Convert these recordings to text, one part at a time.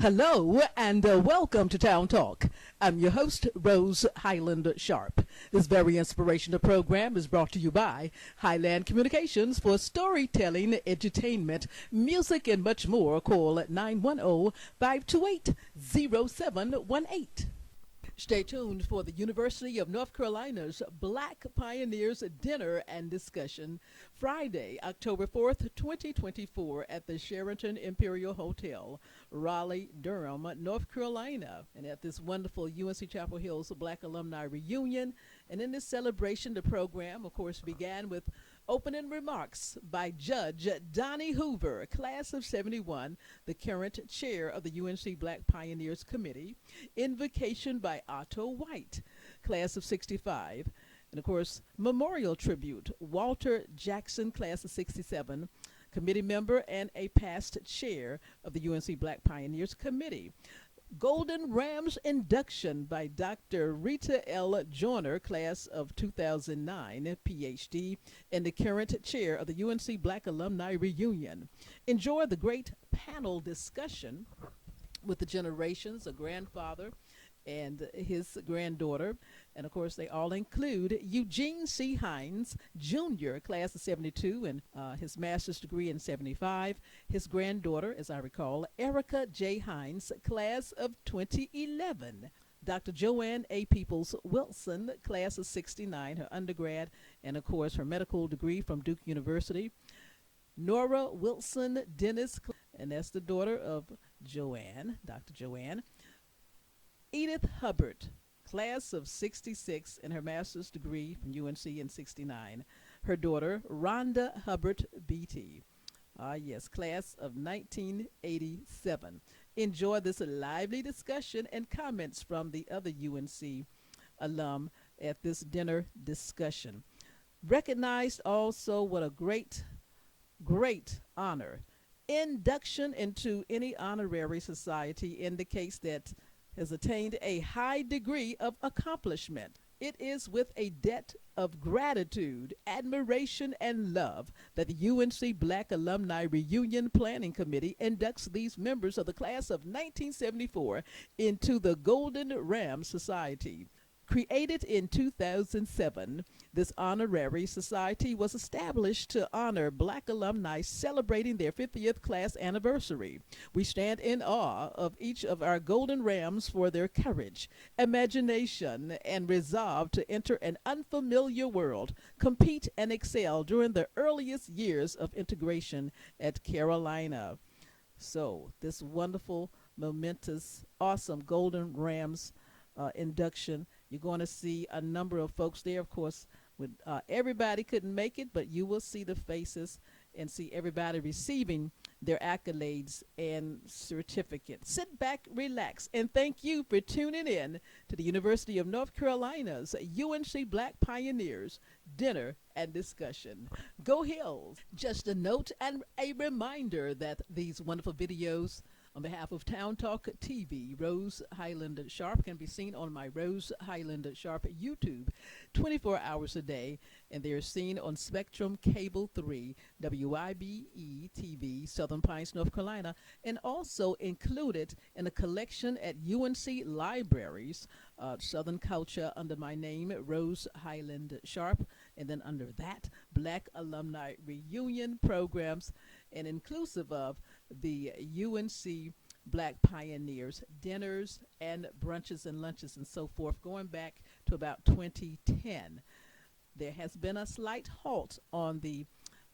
Hello and welcome to Town Talk. I'm your host, Rose Highland-Sharpe. This very inspirational program is brought to you by Highland Communications for storytelling, entertainment, music, and much more. Call at 910-528-0718. Stay tuned for the University of North Carolina's Black Pioneers Dinner and Discussion, Friday, October 4th, 2024, at the Sheraton Imperial Hotel, Raleigh, Durham, North Carolina. And at this wonderful UNC-Chapel Hill's Black Alumni Reunion. And in this celebration, the program, of course, began with opening remarks by Judge Donnie Hoover, class of 71, the current chair of the UNC Black Pioneers Committee. Invocation by Otto White, class of 65. And, of course, memorial tribute, Walter Jackson, class of 67, committee member and a past chair of the UNC Black Pioneers Committee. Golden Rams induction by Dr. Rita L. Joyner, class of 2009, PhD, and the current chair of the UNC Black Alumni Reunion. Enjoy the great panel discussion with the generations, a grandfather and his granddaughter. And, of course, they all include Eugene C. Hines, Jr., class of 72, and his master's degree in 75. His granddaughter, as I recall, Erica J. Hines, class of 2011. Dr. Joanne A. Peoples Wilson, class of 69, her undergrad, and, of course, her medical degree from Duke University. Nora Wilson Dennis, and that's the daughter of Joanne, Dr. Joanne. Edith Hubbard, class of 66, and her master's degree from UNC in 69. Her daughter, Rhonda Hubbard Beatty. Yes, class of 1987. Enjoy this lively discussion and comments from the other UNC alum at this dinner discussion. Recognized also, what a great honor. Induction into any honorary society indicates that has attained a high degree of accomplishment. It is with a debt of gratitude, admiration, and love that the UNC Black Alumni Reunion Planning Committee inducts these members of the class of 1974 into the Golden Ram Society. Created in 2007, this honorary society was established to honor Black alumni celebrating their 50th class anniversary. We stand in awe of each of our Golden Rams for their courage, imagination, and resolve to enter an unfamiliar world, compete, and excel during the earliest years of integration at Carolina. So, this wonderful, momentous, awesome Golden Rams induction. You're going to see a number of folks there. Of course, everybody couldn't make it, but you will see the faces and see everybody receiving their accolades and certificates. Sit back, relax, and thank you for tuning in to the University of North Carolina's UNC Black Pioneers Dinner and Discussion. Go Hills! Just a note and a reminder that these wonderful videos on behalf of Town Talk TV, Rose Highland-Sharpe, can be seen on my Rose Highland-Sharpe YouTube 24 hours a day, and they're seen on Spectrum Cable 3, WIBE TV, Southern Pines, North Carolina, and also included in a collection at UNC libraries, Southern Culture, under my name, Rose Highland-Sharpe, and then under that, Black Alumni Reunion Programs, and inclusive of the UNC Black Pioneers dinners and brunches and lunches and so forth, going back to about 2010. There has been a slight halt on the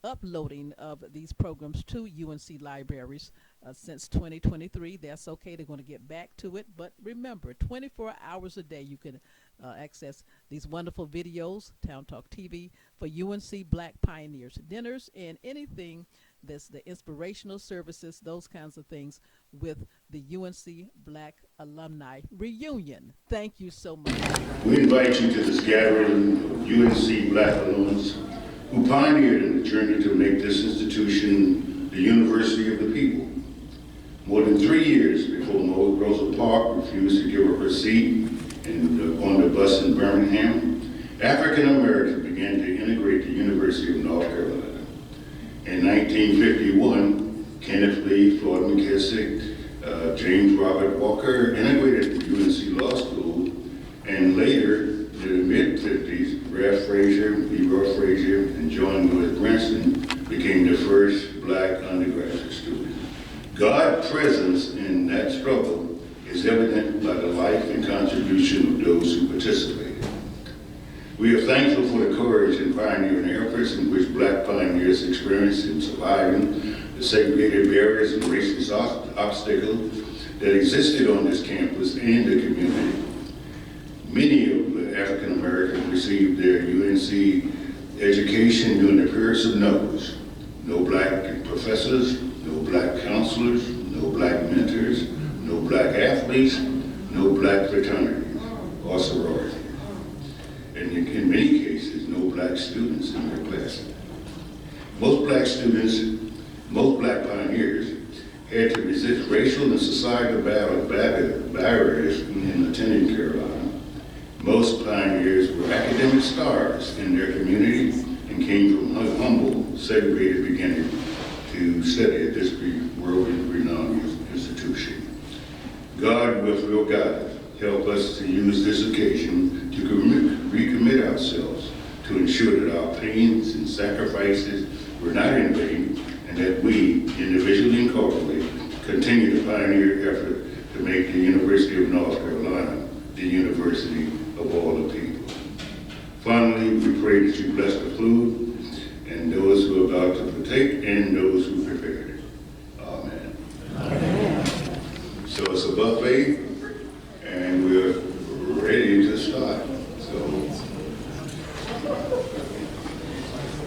uploading of these programs to UNC libraries since 2023. That's okay. They're going to get back to it. But remember, 24 hours a day you can access these wonderful videos, Town Talk TV, for UNC Black Pioneers dinners and anything that's the inspirational services, those kinds of things with the UNC Black Alumni Reunion. Thank you so much. We invite you to this gathering of UNC Black alums who pioneered in the journey to make this institution the University of the People. More than 3 years before Rosa Parks refused to give up her seat and on the bus in Birmingham, African Americans began to integrate the University of North Carolina. In 1951, Kenneth Lee, Floyd McKissick, James Robert Walker integrated the UNC Law School, and later, in the mid-50s, Ralph Frazier, Leroy Frazier, and John Lewis Branson became the first black undergraduate student. God's presence in that struggle is evident by the life and contribution of those who participated. We are thankful for the courage and pioneering efforts in which black pioneers experienced in surviving the segregated barriers and racist obstacles that existed on this campus and the community. Many of the African Americans received their UNC education during the periods of no's. No black professors, no black counselors, no black mentors, no black athletes, no black fraternities or sororities. And in many cases, no black students in their classes. Most black students, most black pioneers had to resist racial and societal barriers in attending Carolina. Most pioneers were academic stars in their community and came from humble, segregated beginnings to study at this world-renowned institution. God, with your guidance, help us to use this occasion to recommit ourselves to ensure that our pains and sacrifices were not in vain, and that we, individually and corporately, continue the pioneer effort to make the University of North Carolina the university of all the people. Finally, we pray that you bless the food and those who are about to partake and those who prepared it. Amen. Amen. So it's a buffet, and we're ready to start. So,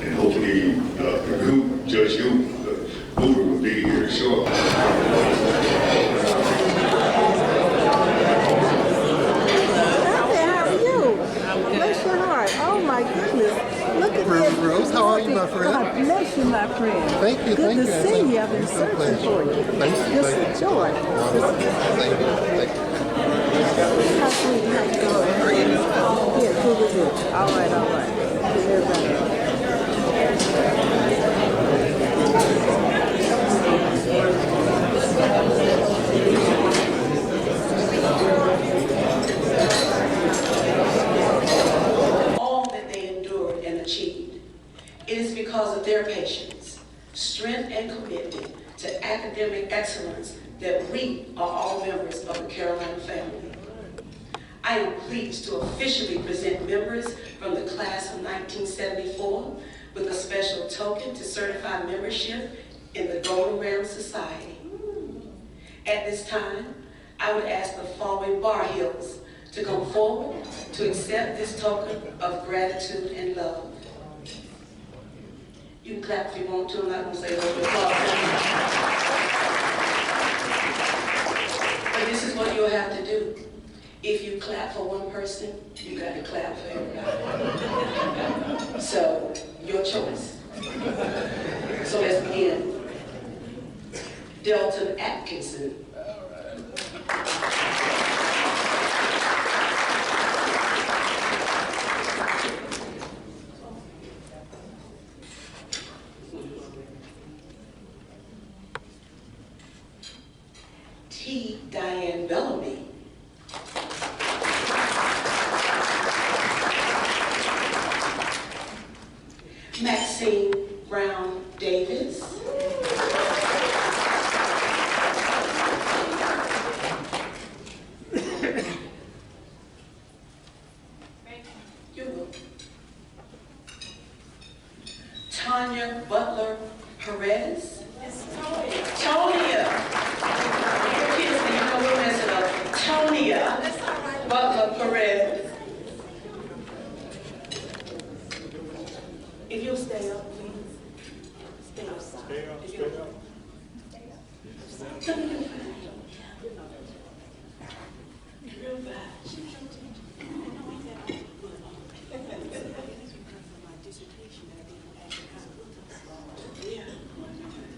and hopefully the group, Judge Hoover will be here shortly. Oh my goodness. Look at this. Rose, how are you, my friend? God bless you, my friend. Thank you, Good thank you. to see you. I've been searching for you. Thank you. Just a joy. Thank you. How sweet, how you doing? Yeah, cool with you. All right, all right. Good, everybody. It is because of their patience, strength, and commitment to academic excellence that we are all members of the Carolina family. I am pleased to officially present members from the class of 1974 with a special token to certify membership in the Golden Ram Society. At this time, I would ask the following Bar Hills to come forward to accept this token of gratitude and love. You can clap if you want to. I'm not going to say a little applause. But this is what you'll have to do. If you clap for one person, you got to clap for everybody. So, your choice. So let's begin. Delton Atkinson. T. Diane Bellamy. Maxine Brown Davis. Tanya Butler Perez. Tonia. Kids, you know we're messing up. Tonia Butler Perez. If you'll stay up, please. Stay outside. Stay up. Real bad.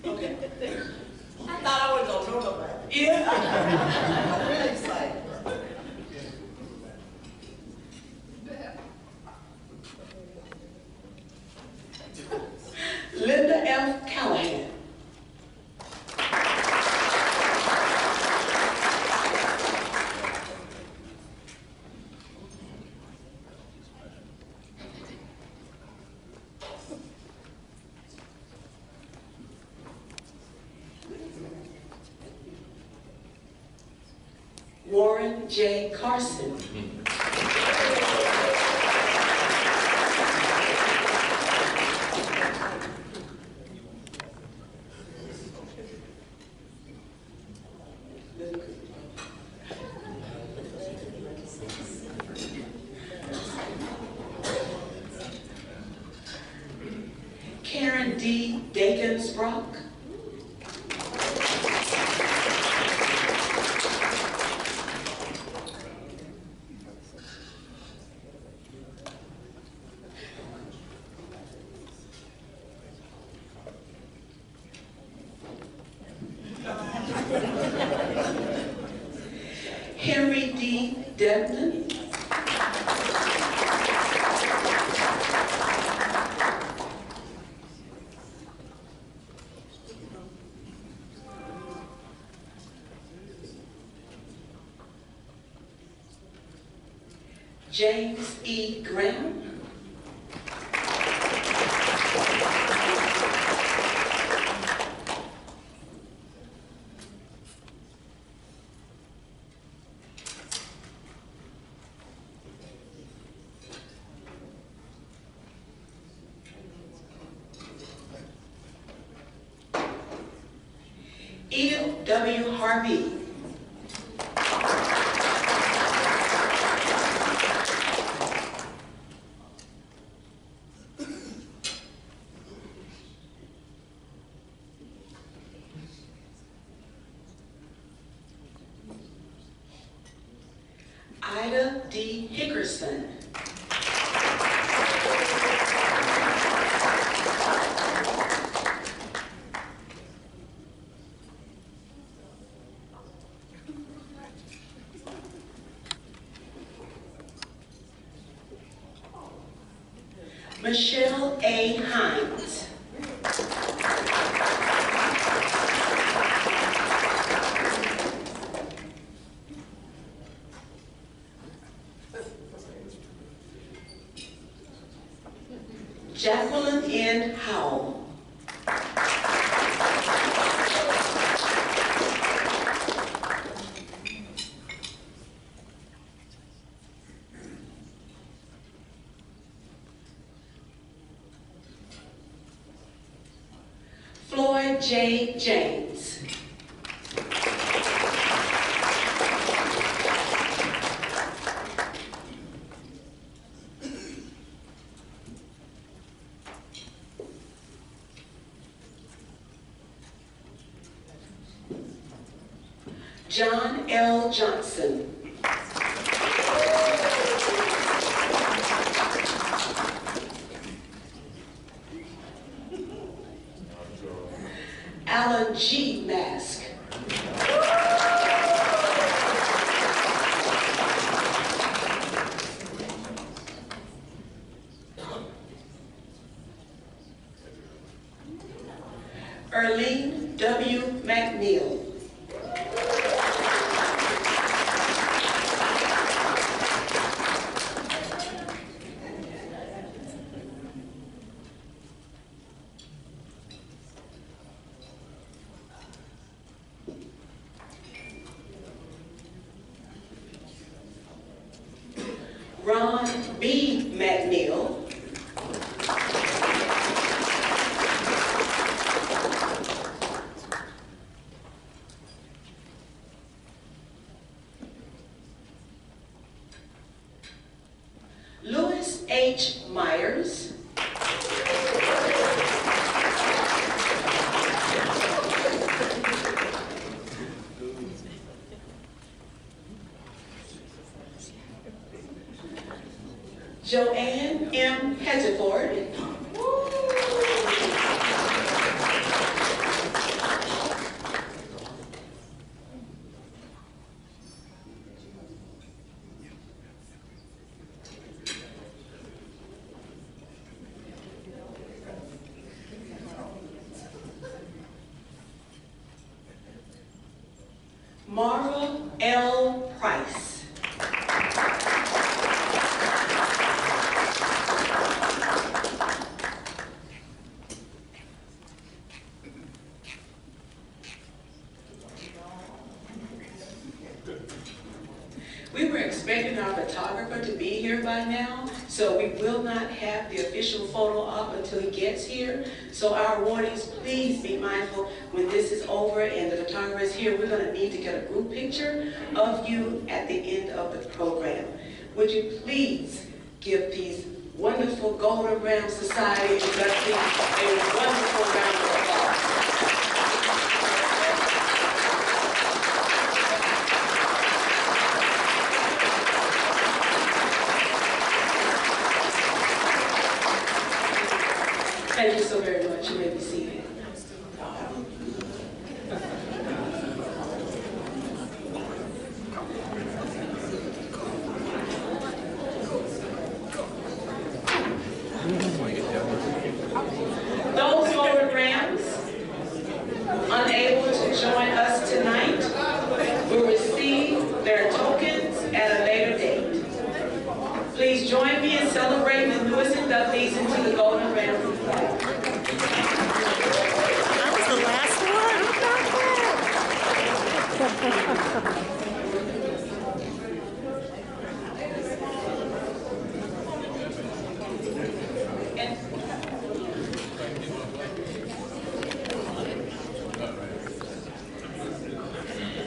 Okay. I thought I was gonna know about it. Yeah. I'm really excited. J. Carson. Karen D. Dakins-Brock. Henry D. Devlin. James E. Graham. Edith W. Harvey. Ida D. Hickerson. Michelle A. Hines. Jacqueline N. Howell. Floyd J. James. John L. Johnson. Alan G. Mask. Erlene W. McNeil. Ron B. McNeil. Louis H. Myers. Joanne M. Hedgeford. Mara L. Price. expecting our photographer to be here by now, so we will not have the official photo op until he gets here. So our awardees, please be mindful when this is over and the photographer is here, we're going to need to get a group picture of you at the end of the program. Would you please give these wonderful Golden Ram Society inductees a wonderful round of applause. Thank you so very much. You may be seated. Those Golden Rams unable to join us tonight will receive their tokens at a later date. Please join me in celebrating the newest inductees into the Golden Ram flag. That was the last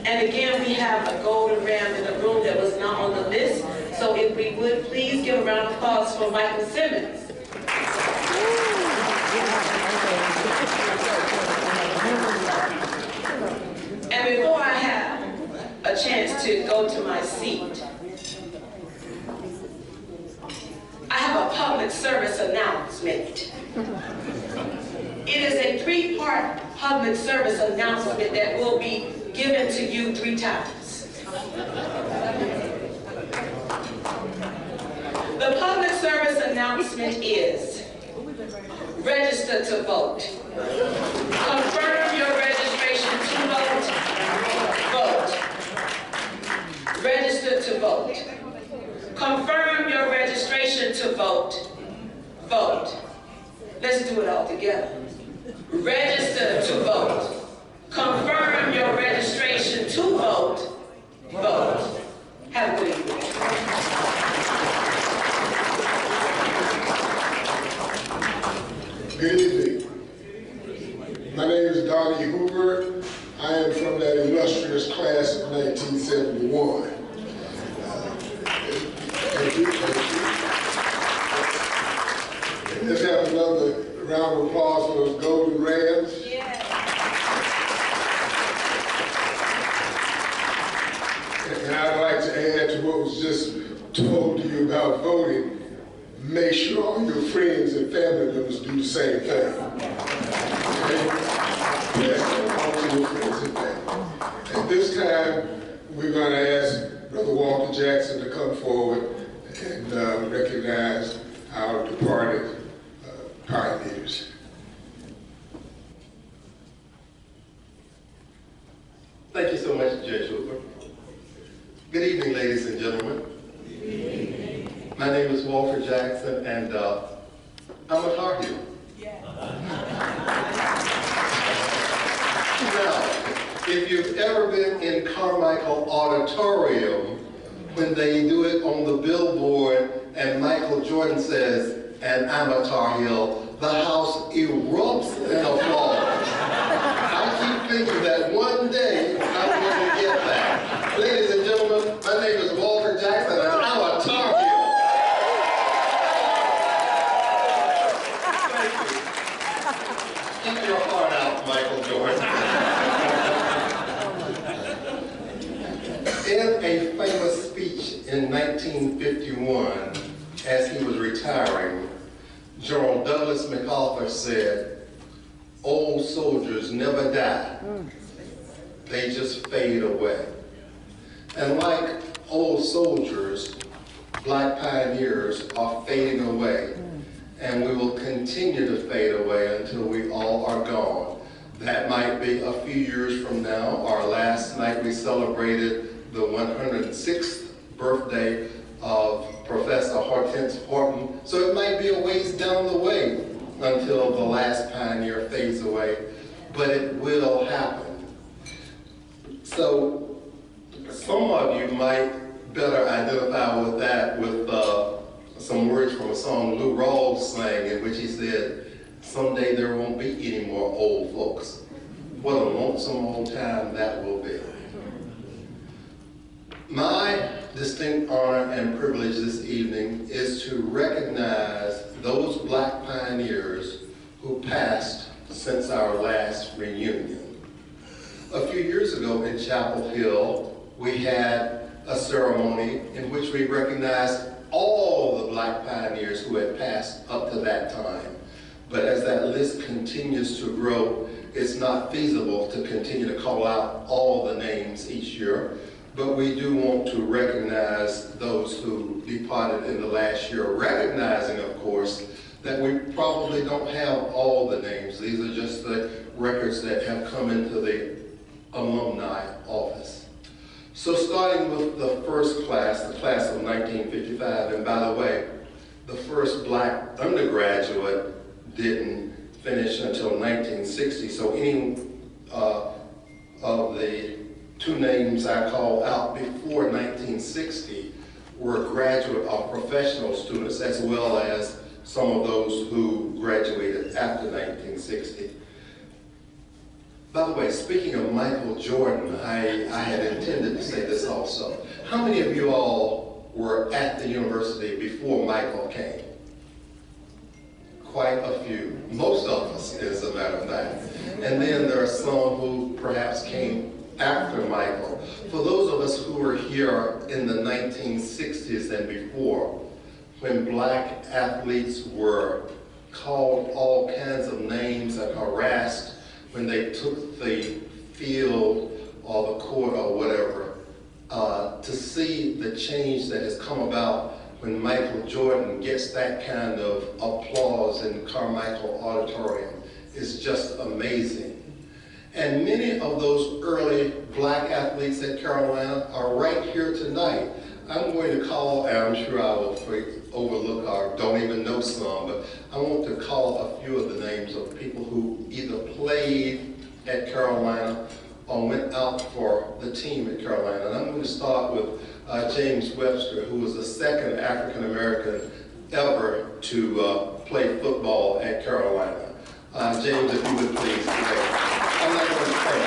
And again, we have a Golden Ram in the room that was not on the list. So if we would please give a round of applause for Michael Simmons. And before I have a chance to go to my seat, I have a public service announcement. It is a 3-part public service announcement that will be given to you 3 times. The public service announcement is: register to vote. Confirm your registration to vote. Vote. Register to vote. Confirm your registration to vote. Vote. Let's do it all together. Register to vote. Confirm your registration to vote. Vote. Have a good evening. Good evening. My name is Donnie Hoover. I am from that illustrious class of 1971. Let's have another round of applause for those Golden Rams. And I'd like to add to what was just told to you about voting. Make sure all your friends and family members do the same thing. Okay? Yes, all of your friends and family. At this time, we're going to ask Brother Walter Jackson to come forward and recognize our departed pioneers. Thank you so much, Judge Hooper. Good evening, ladies and gentlemen. My name is Walter Jackson, and I'm a Tar Heel. Now, if you've ever been in Carmichael Auditorium, when they do it on the billboard and Michael Jordan says, "And I'm a Tar Heel," the house erupts in applause. I keep thinking that one day I'm going to get that. Ladies and gentlemen, my name is Walter Jackson, and I'm a Tar Heel. Keep your heart out, Michael Jordan. In a famous speech in 1951, as he was retiring, General Douglas MacArthur said, "Old soldiers never die. They just fade away." And like old soldiers, Black pioneers are fading away. And we will continue to fade away until we all are gone. That might be a few years from now, or last night we celebrated the 106th birthday of Professor Hortense Horton. So it might be a ways down the way until the last pioneer fades away, but it will happen. So some of you might better identify with that with some words from a song Lou Rawls sang, in which he said, "Someday there won't be any more old folks. What a lonesome old time that will be." My distinct honor and privilege this evening is to recognize those Black pioneers who passed since our last reunion. A few years ago in Chapel Hill, we had a ceremony in which we recognized all the Black pioneers who had passed up to that time. But as that list continues to grow, it's not feasible to continue to call out all the names each year, but we do want to recognize those who departed in the last year, recognizing, of course, that we probably don't have all the names. These are just the records that have come into the Alumni office. So starting with the first class, the class of 1955, and by the way, the first Black undergraduate didn't finish until 1960, so any of the two names I call out before 1960 were graduate or professional students, as well as some of those who graduated after 1960. By the way, speaking of Michael Jordan, I had intended to say this also. How many of you all were at the university before Michael came? Quite a few. Most of us, as a matter of fact. And then there are some who perhaps came after Michael. For those of us who were here in the 1960s and before, when Black athletes were called all kinds of names and harassed when they took the field or the court or whatever, to see the change that has come about when Michael Jordan gets that kind of applause in Carmichael Auditorium is just amazing. And many of those early Black athletes at Carolina are right here tonight. I'm going to call, and I'm sure I will overlook or don't even know some, but I want to call a few of the names of people who either played at Carolina or went out for the team at Carolina. And I'm going to start with James Webster, who was the second African American ever to play football at Carolina. James, if you would please today. I'm not going to pray.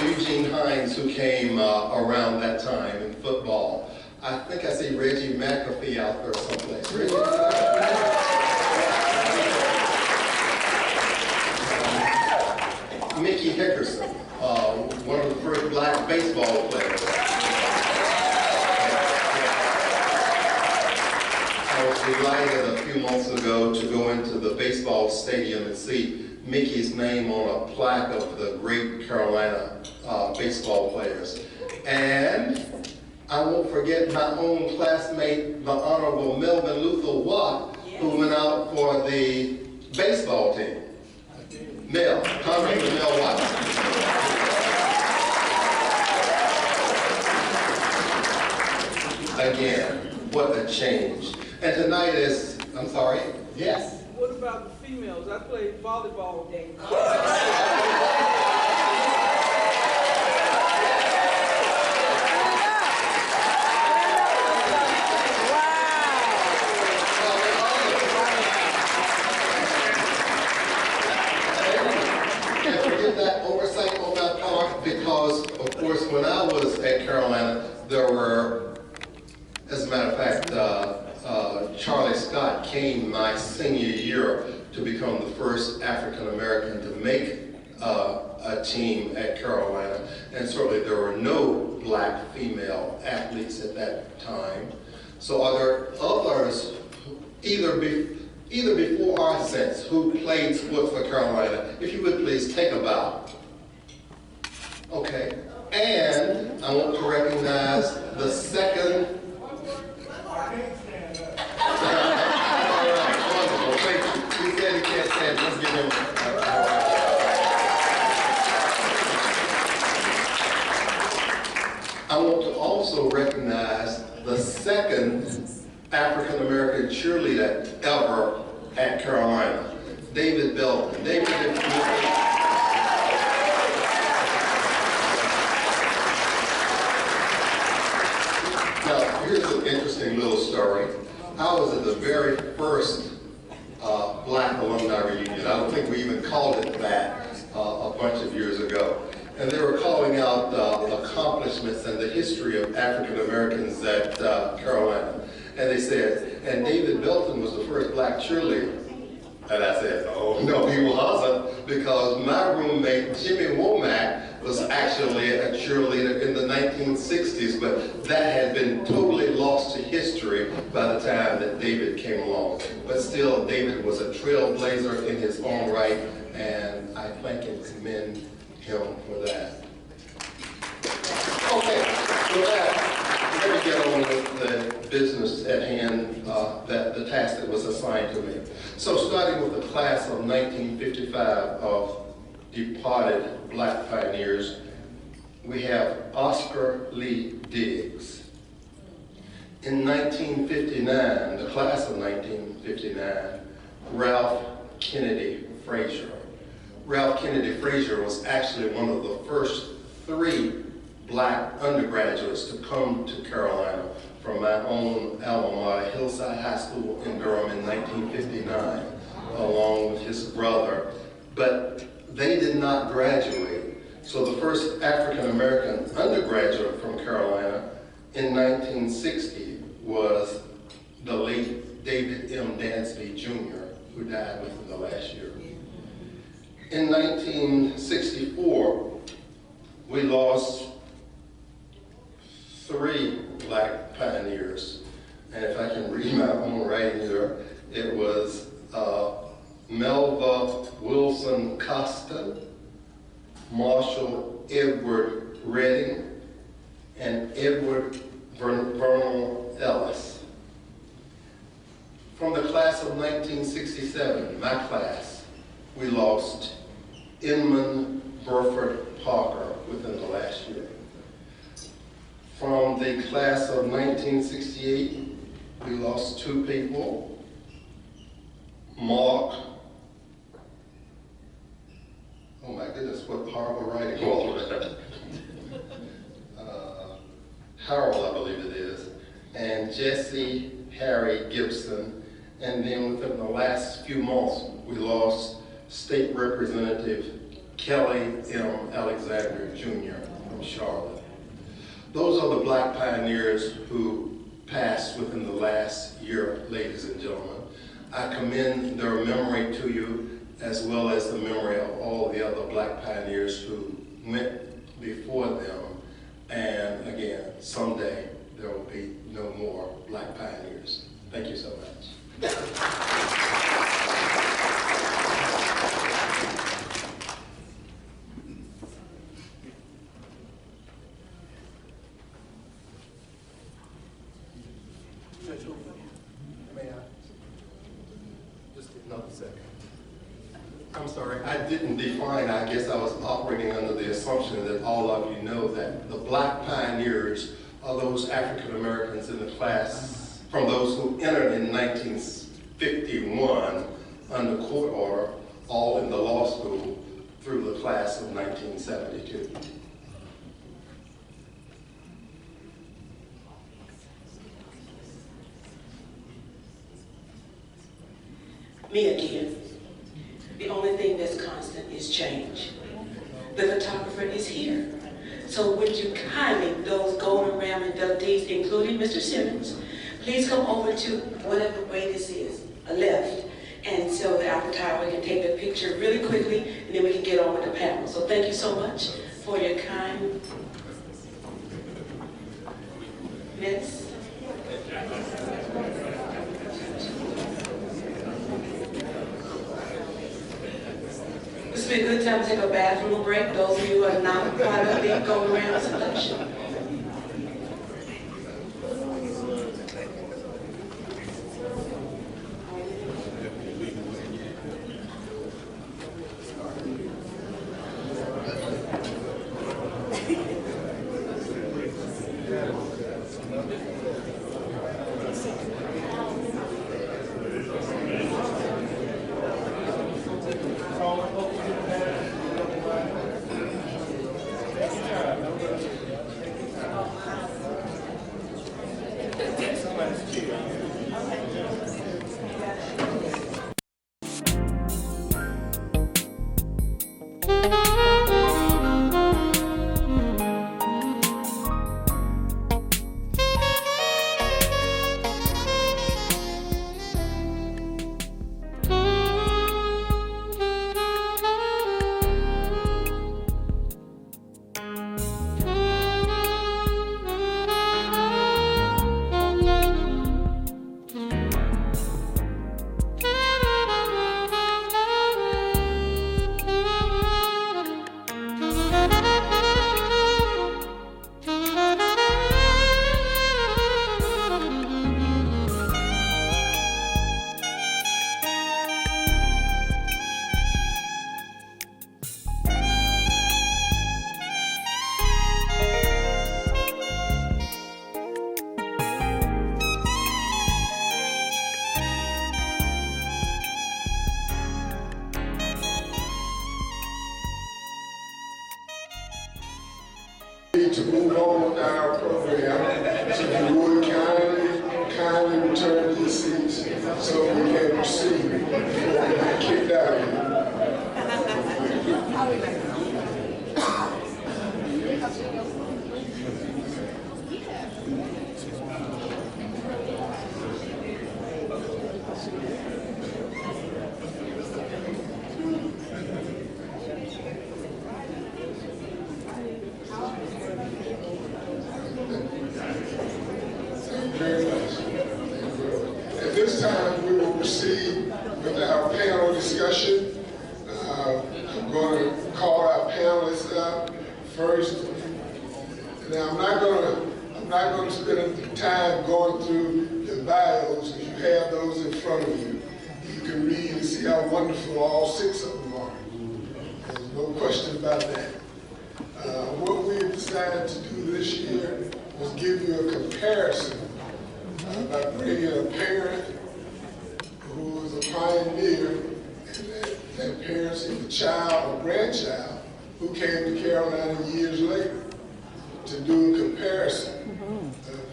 Eugene Hines, who came around that time in football. I think I see Reggie McAfee out there someplace. Reggie. Mickey Hickerson, one of the first Black baseball players. I was delighted a few months ago to go into the baseball stadium and see Mickey's name on a plaque of the great Carolina baseball players. And I won't forget my own classmate, the Honorable Melvin Luther Watt, who went out for the baseball team. Mel, Congressman Mel Watt. Again, what a change. And tonight is, I'm sorry, yes? What about the females? I played volleyball. That oversight on my part, because of course when I was at Carolina, there were, as a matter of fact, Charlie Scott came my senior year to become the first African American to make a team at Carolina, and certainly there were no Black female athletes at that time. So are there others, either before or since, who played sports for Carolina? If you would please take a bow. Okay. And I want to recognize the second. All right, wonderful. Thank you. He said he can't stand. Let's give him. I want to also recognize the second African American cheerleader ever at Carolina. David Belton. David, now, here's an interesting little story. I was at the very first Black Alumni Reunion. I don't think we even called it that a bunch of years ago. And they were calling out accomplishments and the history of African Americans at Carolina. And they said, and David Belton was the first Black cheerleader. And I said, oh, no, he wasn't, because my roommate, Jimmy Womack, was actually a cheerleader in the 1960s, but that had been totally lost to history by the time that David came along. But still, David was a trailblazer in his own right, and I thank and commend him for that. Okay, with that, let me get on with the business at hand, the task that was assigned to me. So starting with the class of 1955 of departed Black pioneers, we have Oscar Lee Diggs. In 1959, the class of 1959, Ralph Kennedy Frazier. Ralph Kennedy Frazier was actually one of the first 3 Black undergraduates to come to Carolina from my own alma mater, Hillside High School in Durham in 1959, along with his brother. But they did not graduate. So the first African American undergraduate from Carolina in 1960 was the late David M. Dansby Jr., who died within the last year. In 1964, we lost 3 Black pioneers. And if I can read my own writing here, it was Melva Wilson Costa, Marshall Edward Redding, and Edward Vernal Ellis. From the class of 1967, my class, we lost Inman Burford Parker within the last year. From the class of 1968, we lost 2 people. Mark, oh my goodness, what horrible writing. Harold, I believe it is, and Jesse Harry Gibson. And then within the last few months, we lost State Representative Kelly M. Alexander Jr. from Charlotte. Those are the Black pioneers who passed within the last year, ladies and gentlemen. I commend their memory to you, as well as the memory of all the other Black pioneers who went before them. And again, someday there will be no more Black pioneers. Thank you so much. May I? Just another second. I'm sorry, I didn't define, I guess I was operating under the assumption that all of you know that the Black pioneers are those African Americans in the class, from those who entered in 1951 under court order, all in the law school through the class of 1972. Me again. The only thing that's constant is change. The photographer is here. So would you kindly, those Golden Ram inductees, including Mr. Simmons, please come over to whatever way this is, a left, and so that our photographer can take the picture really quickly, and then we can get on with the panel. So thank you so much for your kind. Next. This would be a good time to take a bathroom break, those of you who are not part of the Golden Ram selection. to move on with our program. So if you would kindly return to your seats so we can proceed before we get kicked out of here. Very much. At this time, we will proceed with our panel discussion. I'm going to call our panelists up first. Now, I'm not going to spend time going through your bios. If you have those in front of you, you can read and see how wonderful all 6 of them are. There's no question about that. What we decided to do this year was give you a comparison by bringing a parent who was a pioneer, and that parent's either child or grandchild who came to Carolina years later to do a comparison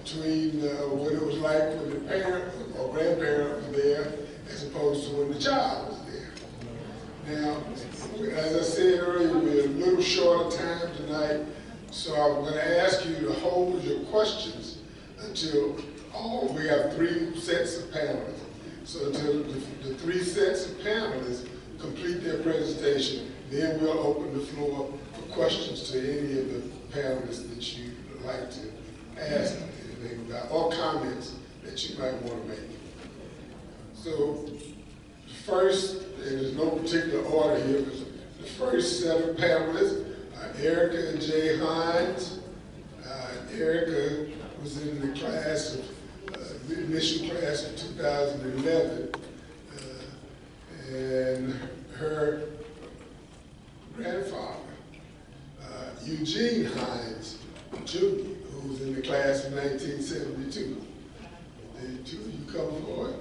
between what it was like when the parent or grandparent was there as opposed to when the child was there. Now, as I said earlier, we're a little short of time tonight, so I'm going to ask you to hold your questions until we have 3 sets of panelists. So until the 3 sets of panelists complete their presentation, then we'll open the floor for questions to any of the panelists that you would like to ask anything about, or comments that you might want to make. So first, and there's no particular order here, but the first set of panelists are Erica and Jay Hines. Erica was in the class of the initial class of 2011, and her grandfather, Eugene Hines Jr., who was in the class of 1972. The 2 of you come forward.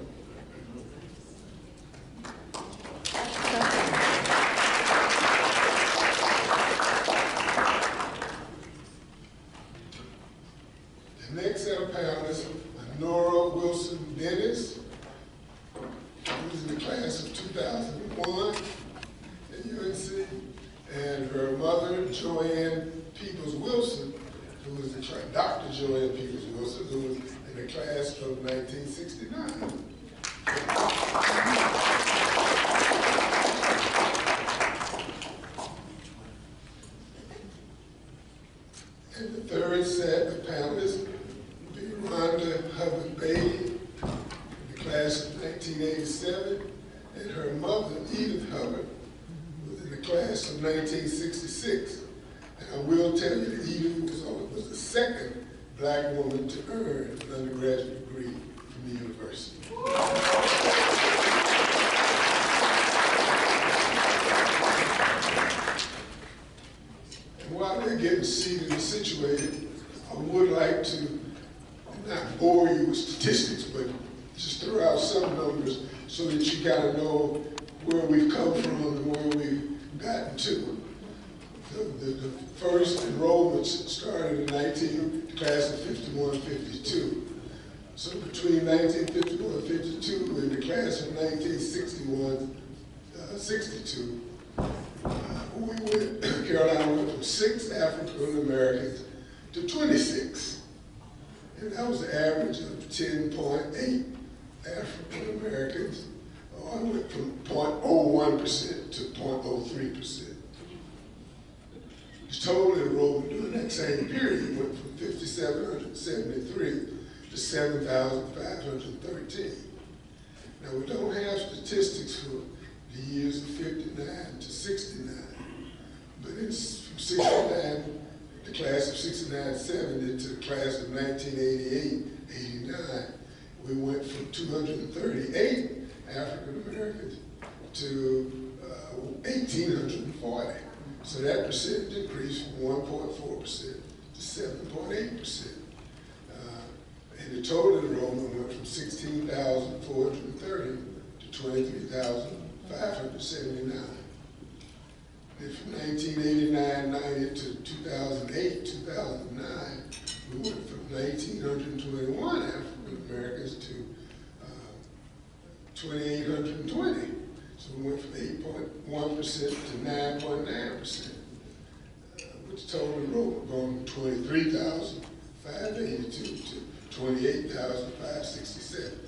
The next set of panelists, Nora Wilson Dennis, who was in the class of 2001 at UNC, and her mother, Joanne Peoples Wilson, who was Dr. Joanne Peoples Wilson, who was in the class of 1969. And the third set of panelists will be Rhonda Hubbard Bailey, in the class of 1987, and her mother, Edith Hubbard, was in the class of 1966. And I will tell you that Edith was the second Black woman to earn an undergraduate degree from the university. And while they're getting seated and situated, I would like to not bore you with statistics, but just throw out some numbers so that you kind of know where we've come from and where we've gotten to. The first enrollments started in the class of 51-52. So between 1951 and 52 and the class of 1961-62, Carolina went from 6 African Americans to 26. And that was an average of 10.8 African Americans. I went from 0.01% to 0.03%. The total enrollment during that same period went from 5,773 to 7,513. Now, we don't have statistics for the years of 59 to 69, but it's from 69, the class of 69-70 to the class of 1988-89, we went from 238 African Americans to 1,840. So that percentage increased from 1.4% to 7.8%. And the total enrollment went from 16,430 to 23,579. And from 1989-90 went to 2008, 2009, we went from 1,921 African Americans to 2,820. So we went from 8.1% to 9.9%. With total enrollment going from 23,582 to 28,567.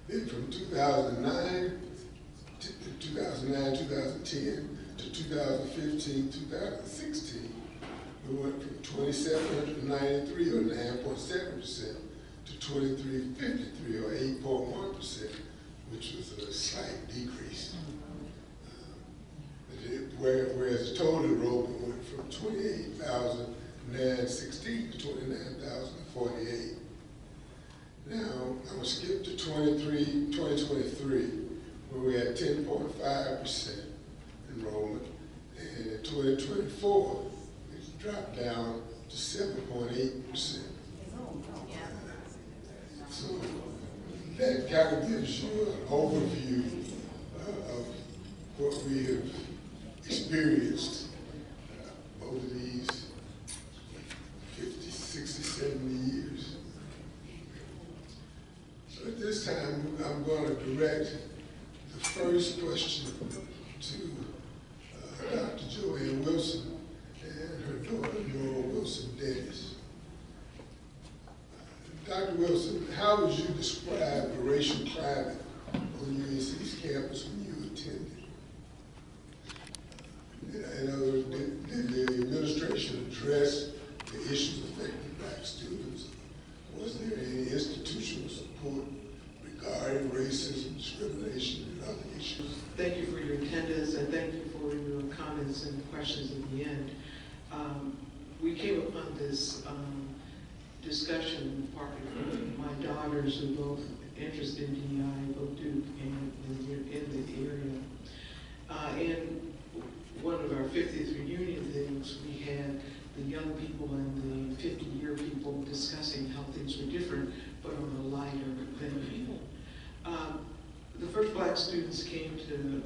Then from 2009, 2010 to 2015, 2016, we went from 2,793 or 9.7% to 2,353 or 8.1%, which was a slight decrease. Whereas the total enrollment went from 28,916 to 29,048. Now, I'm going to skip to 2023, where we had 10.5% enrollment, and in 2024, it's dropped down to 7.8%. So that kind of gives you an overview of what we have experienced over these 50, 60, 70 years. So at this time, I'm going to direct the first question to Dr. Joanne Wilson and her daughter, Nora Wilson Dennis. Dr. Wilson, how would you describe the racial climate on UNC's campus when you attended? In other words, did the administration address the issues affecting black students? Was there any institutional support regarding racism, discrimination, and other issues? Thank you for your attendance, and thank you for your comments and questions at the end. We came upon this discussion partly from my daughters who are both interested in DEI, both Duke and in the area. And one of our 50th reunion things, we had the young people and the 50-year people discussing how things were different, but on a lighter vein. The first black students came to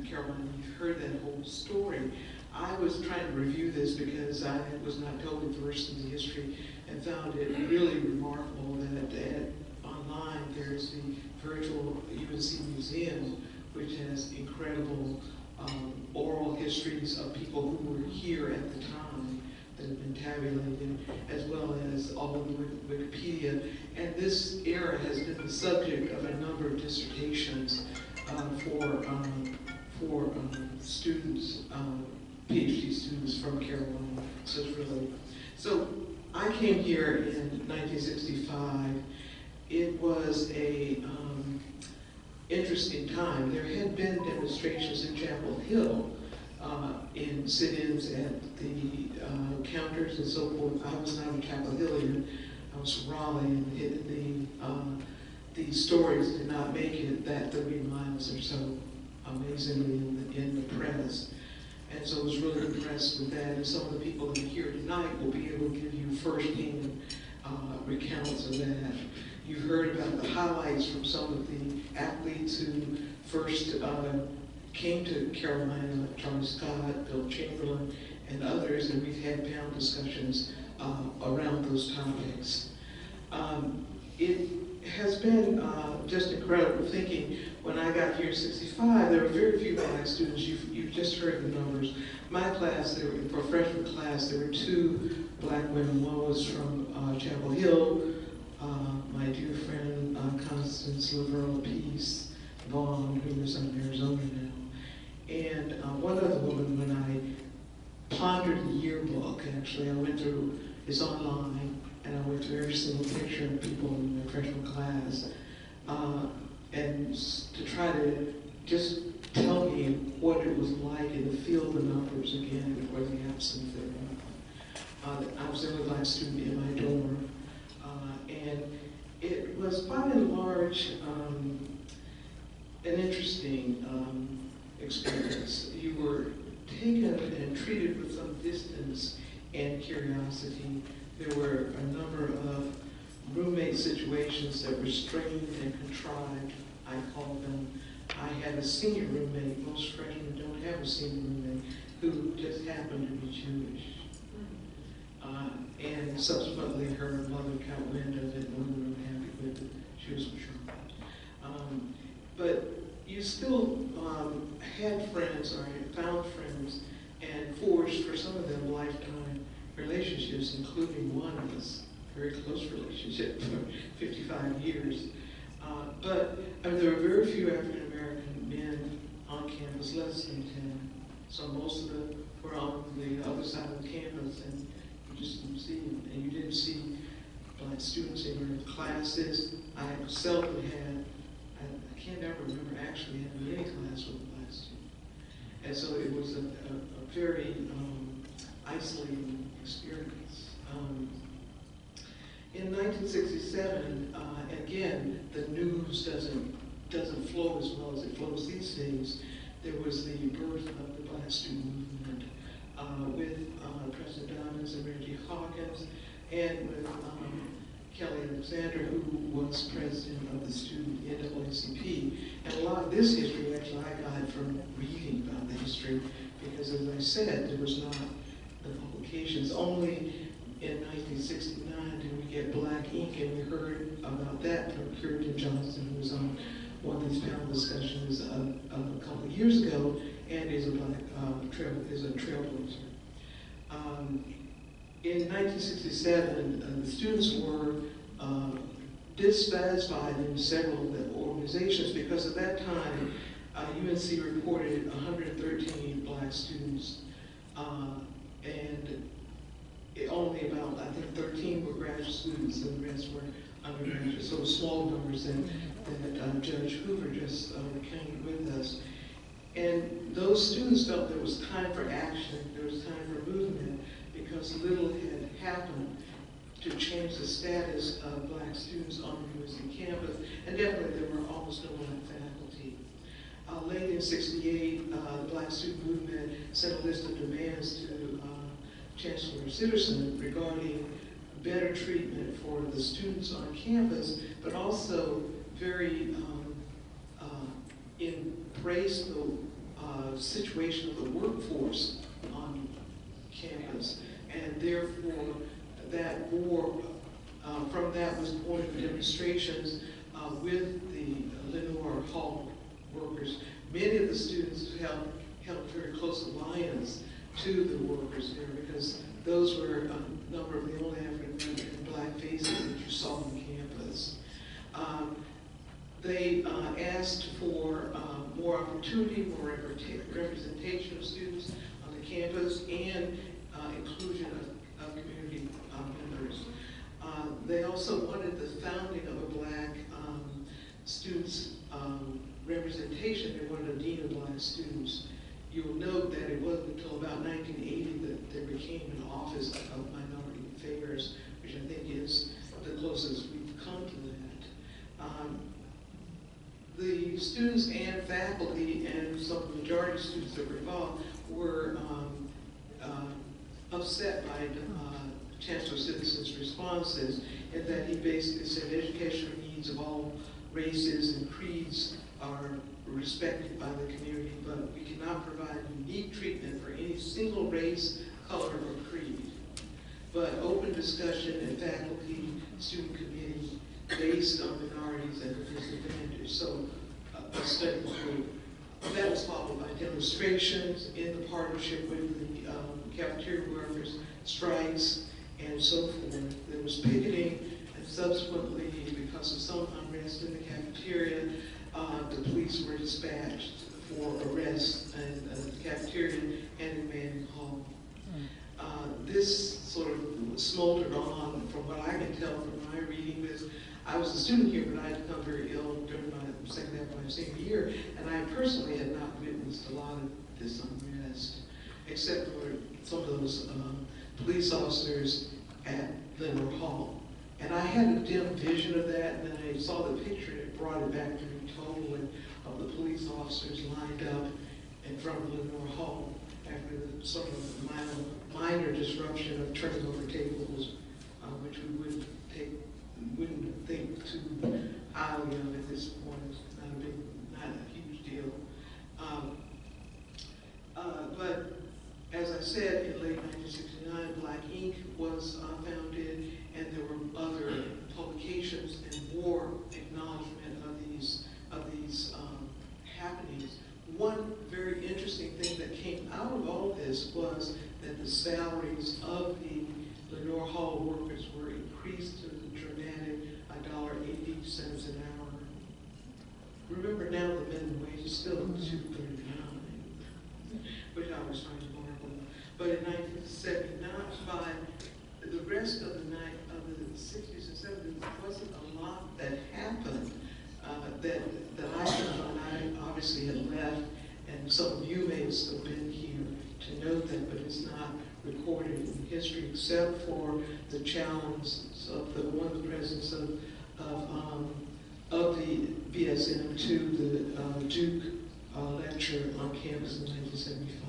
Carolina. You've heard that whole story. I was trying to review this because I was not totally versed in the history and found it really remarkable that online there's the virtual UNC Museum, which has incredible oral histories of people who were here at the time that have been tabulated, as well as all of the Wikipedia. And this era has been the subject of a number of dissertations for students, PhD students from Carolina. So I came here in 1965. It was a interesting time. There had been demonstrations in Chapel Hill, in sit-ins at the counters and so forth. I was not in Chapel Hill yet. I was from Raleigh, and the stories did not make it that 30 miles or so, amazingly, in the press. And so I was really impressed with that. And some of the people that are here tonight will be able to give you first-hand recounts of that. You've heard about the highlights from some of the athletes who first came to Carolina, like Charlie Scott, Bill Chamberlain, and others, and we've had panel discussions around those topics. It has been just incredible thinking. When I got here in '65, there were very few black students. You've just heard the numbers. My class, for freshman class, there were 2 black women. One was from Chapel Hill, my dear friend Constance Laverne Peace Vaughn, who lives in Arizona now. And one other woman, when I pondered the yearbook, actually, I went through, it's online, and I went through every single picture of people in my freshman class, and to try to just tell me what it was like and to feel the numbers again for the absence there. I was the only black student in my dorm, and it was by and large an interesting experience. You were taken and treated with some distance and curiosity. There were a number of roommate situations that were strained and contrived, I call them, I had a senior roommate. Most freshmen don't have a senior roommate who just happened to be Jewish. And subsequently, her mother got wind of it and we were happy with it. She was from Charlotte. But you still had friends or found friends and forged, for some of them, lifetime relationships, including one of us, very close relationship for 55 years. But I mean, there were very few African American men on campus, less than 10. So most of them were on the other side of the campus, and you just didn't see them. And you didn't see Black students in your classes. I seldom had, I can't ever remember actually having any class with a Black student. And so it was a very isolating experience. In 1967, again, the news doesn't flow as well as it flows these days. There was the birth of the Black student movement with President Dobbins and Reggie Hawkins, and with Kelly Alexander, who was president of the student NAACP. And a lot of this history actually I got from reading about the history, because as I said, there was not the publications. Only in 1969 did we get Black ink, and we heard about that from Curtin Johnson, who was on one of these panel discussions a couple of years ago, and is a trailblazer. In 1967, the students were dissatisfied in several of the organizations because at that time, UNC reported 113 Black students, and only about, I think, 13 were graduate students, and the rest were undergraduates. So small numbers that Judge Hoover just recounted with us. And those students felt there was time for action, there was time for movement, because little had happened to change the status of Black students on the UNC campus, and definitely there were almost no Black faculty. Late in '68, the Black student movement sent a list of demands to Chancellor Sitterson regarding better treatment for the students on campus, but also very embrace the situation of the workforce on campus. And therefore, that war, from that was born of demonstrations with the Lenore Hall workers. Many of the students held very close alliance to the workers there, because those were a number of the only African American Black faces that you saw on campus. They asked for more opportunity, more representation of students on the campus, and inclusion of community members. They also wanted the founding of a Black students representation. They wanted a dean of Black students. You will note that it wasn't until about 1980 that there became an office of minority affairs, which I think is the closest we've come to that. The students and faculty and some of the majority of students that were involved were upset by Chancellor Sitterson's responses, in that he basically said educational needs of all races and creeds are respected by the community, but we cannot provide unique treatment for any single race, color, or creed. But open discussion and faculty student committee based on minorities and disadvantaged. So a study group. That was followed by demonstrations in the partnership with the cafeteria workers, strikes, and so forth. There was picketing, and subsequently, because of some unrest in the cafeteria, the police were dispatched for arrest in the cafeteria and in Manning Hall. This sort of smoldered on, from what I can tell from my reading. I was a student here, but I had become very ill during my second half of my senior year, and I personally had not witnessed a lot of this unrest, except for some of those police officers at Lenore Hall. And I had a dim vision of that, and then I saw the picture, and it brought it back to me totally, of the police officers lined up in front of Lenore Hall after the sort of minor disruption of turning over tables, which we wouldn't think too highly of at this point. It's not a huge deal. said, in late 1969, Black Ink was founded, and there were other publications and more acknowledgement of these happenings. One very interesting thing that came out of all this was that the salaries of the Lenore Hall workers were increased to the dramatic $1.80 an hour. Remember now the minimum wage is still $2.39, which I was trying to marvel. But in 1975, the rest of the 60s and 70s, there wasn't a lot that happened that I found. I obviously had left, and some of you may have still been here to note that, but it's not recorded in history except for the challenge of one of the presidents of the BSM to the Duke lecture on campus in 1975.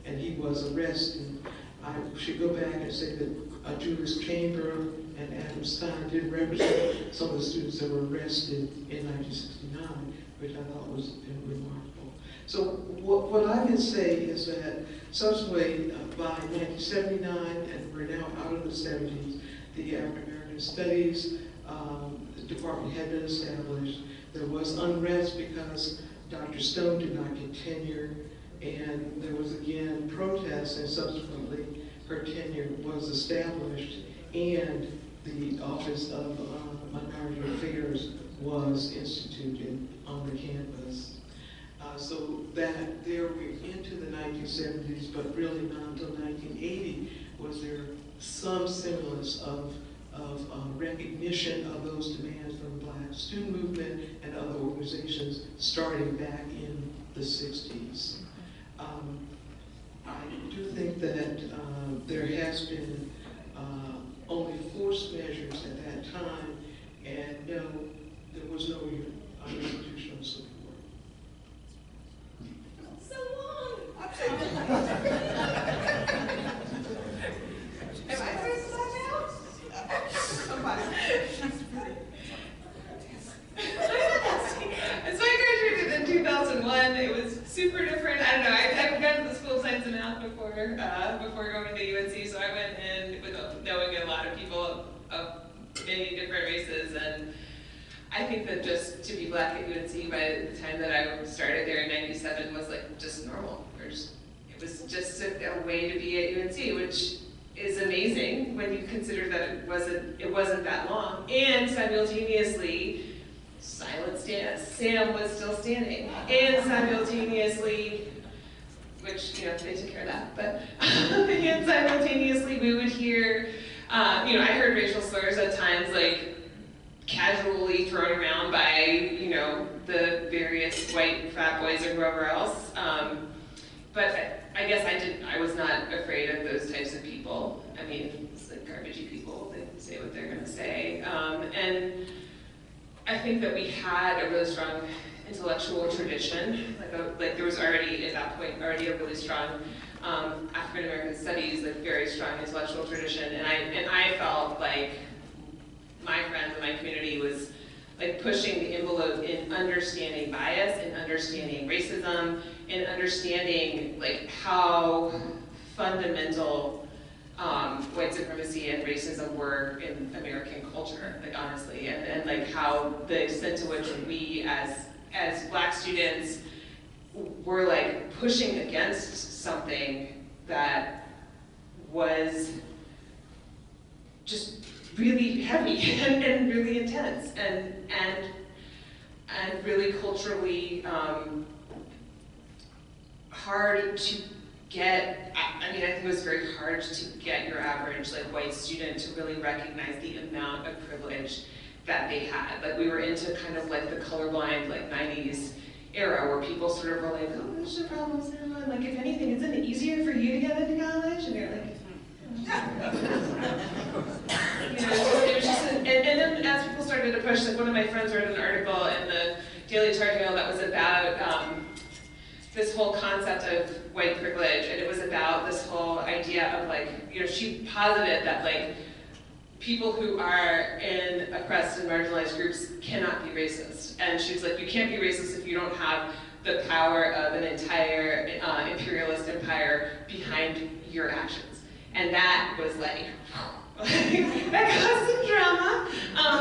And he was arrested. I should go back and say that Julius Chamber and Adam Stein did represent some of the students that were arrested in 1969, which I thought was remarkable. So what I can say is that subsequently, by 1979, and we're now out of the 70s, the African American Studies department had been established. There was unrest because Dr. Stone did not get tenure, and there was again protests, and subsequently her tenure was established, and the Office of Minority Affairs was instituted on the campus. So that there we're into the 1970s, but really not until 1980 was there some semblance of recognition of those demands from the Black student movement and other organizations starting back in the 60s. I do think that there has been only forced measures at that time, and no, there was no institutional support. So long! Am I supposed to talk now? I'm fine. So I graduated in 2001. It was super different. I don't know. I've gone to the School of Science and Math before going to UNC, so I went in with knowing a lot of people of many different races, and I think that just to be Black at UNC by the time that I started there in '97 was like just normal. It was just a way to be at UNC, which is amazing when you consider that it wasn't that long, and simultaneously, Sam was still standing, and simultaneously, which, they took care of that, but and simultaneously we would hear, I heard racial slurs at times, like, casually thrown around by, the various white frat boys or whoever else, but I guess I was not afraid of those types of people. I mean, it's like garbagey people, they say what they're gonna say, and I think that we had a really strong intellectual tradition, like there was already, at that point, a really strong African American studies, like very strong intellectual tradition, and I felt like my friends and my community was like pushing the envelope in understanding bias, in understanding racism, in understanding like how fundamental white supremacy and racism were in American culture, like honestly, and like how the extent to which we as Black students were like pushing against something that was just really heavy and really intense and really culturally hard to get. I mean, I think it was very hard to get your average like white student to really recognize the amount of privilege that they had. Like we were into kind of like the colorblind like 90s era where people sort of were like, oh, there's no problems now. And like, if anything, isn't it easier for you to get into college? And you're like, it was just, and then as people started to push, like one of my friends wrote an article in the Daily Tar Heel that was about this whole concept of white privilege, and it was about this whole idea of like, she posited that like people who are in oppressed and marginalized groups cannot be racist. And she's like, you can't be racist if you don't have the power of an entire imperialist empire behind your actions. And that was like, that caused some drama,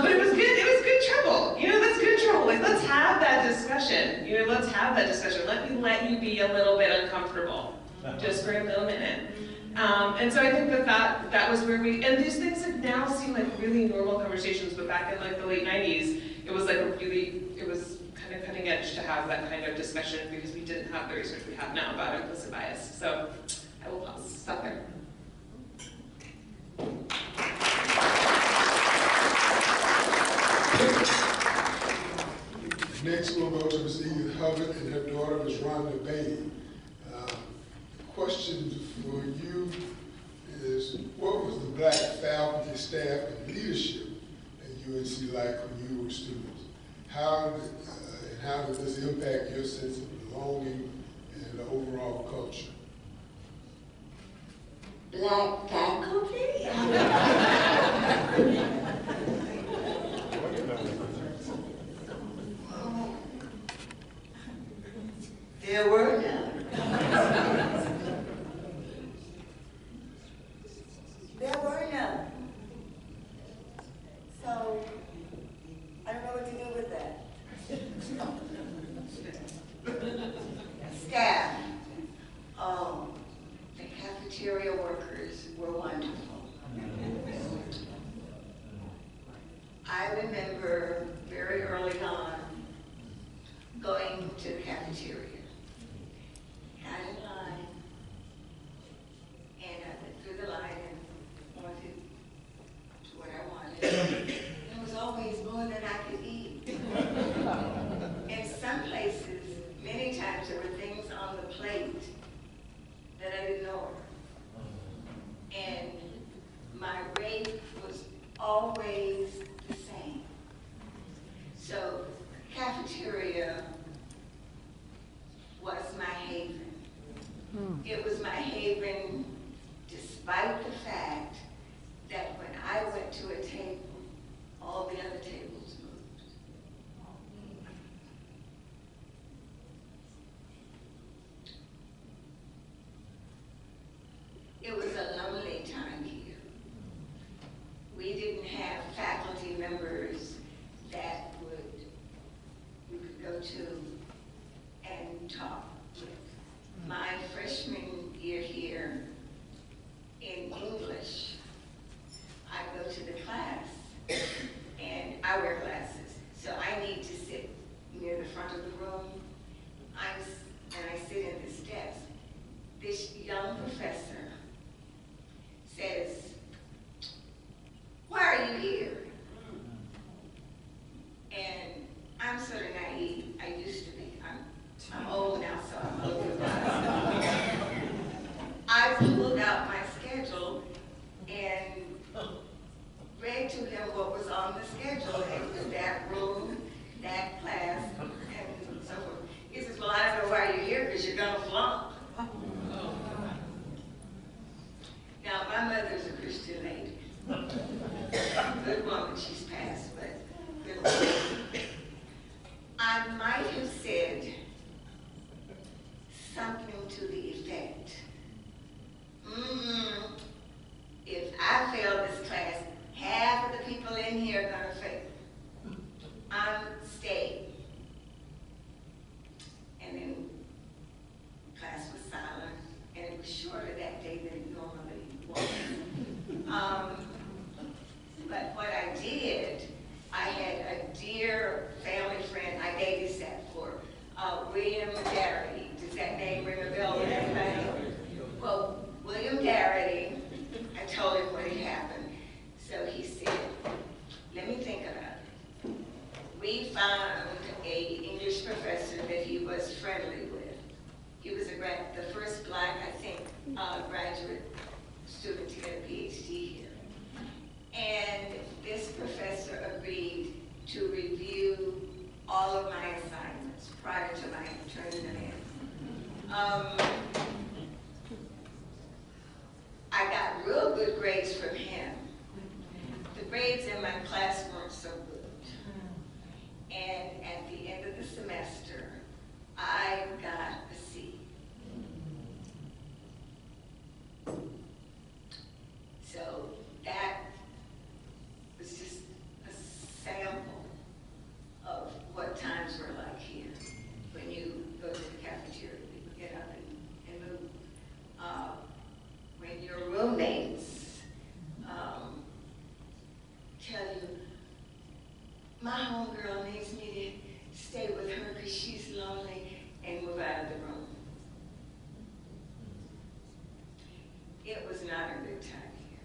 but it was good. It was good trouble. You know, that's good trouble. Like, let's have that discussion. You know, let's have that discussion. Let me let you be a little bit uncomfortable, just for a little minute. And so I think that was where and these things like now seem like really normal conversations, but back in like the late 90s, it was like it was kind of cutting edge to have that kind of discussion because we didn't have the research we have now about implicit bias. So I will stop there. Next we'll go to Ms. Edith Hubbard and her daughter, Ms. Rhonda Bailey. Question for you is, what was the black faculty, staff, and leadership at UNC like when you were students? How did this impact your sense of belonging and the overall culture? Black faculty? There were none. There were none. So, I don't know what to do with that. Staff. The cafeteria workers were wonderful. I remember very early on going to the cafeteria. Got in line, and I went through the line and wanted to what I wanted. There was always more than I could eat. In some places, many times there were things on the plate that I didn't order. And my rate was always the same. So cafeteria was my haven. It was my haven despite the fact that when I went to a table, all the other tables moved. It was a lonely time here. We didn't have faculty members that we could go to and talk with. My freshman year here in English, I go to the class and I wear glasses, so I need to sit near the front of the room. And I sit in this desk. This young professor says, "Why are you here?" And I'm sort of naive. I used to be. I'm old now, so I'm a little bit wise. I pulled out my schedule and read to him what was on the schedule. It was that room, that class, and so forth. He says, "Well, I don't know why you're here because you're going to flunk." Now, my mother's a Christian lady. Good woman, she's passed, but good woman. I might have said something to the effect, if I fail this class, half of the people in here are gonna fail. I'm staying. And then class was silent, and it was shorter that day than it normally was. But what I did, I had a dear family friend I babysat for, William Darity. Does that name ring a bell with anybody? Well, William Darity, I told him what had happened. So he said, "Let me think about it." We found a English professor that he was friendly with. He was the first black, I think, graduate student to get a PhD here. And this professor agreed to review all of my assignments prior to my turning them in. I got real good grades from him. The grades in my class weren't so good. And at the end of the semester, I not a good time here.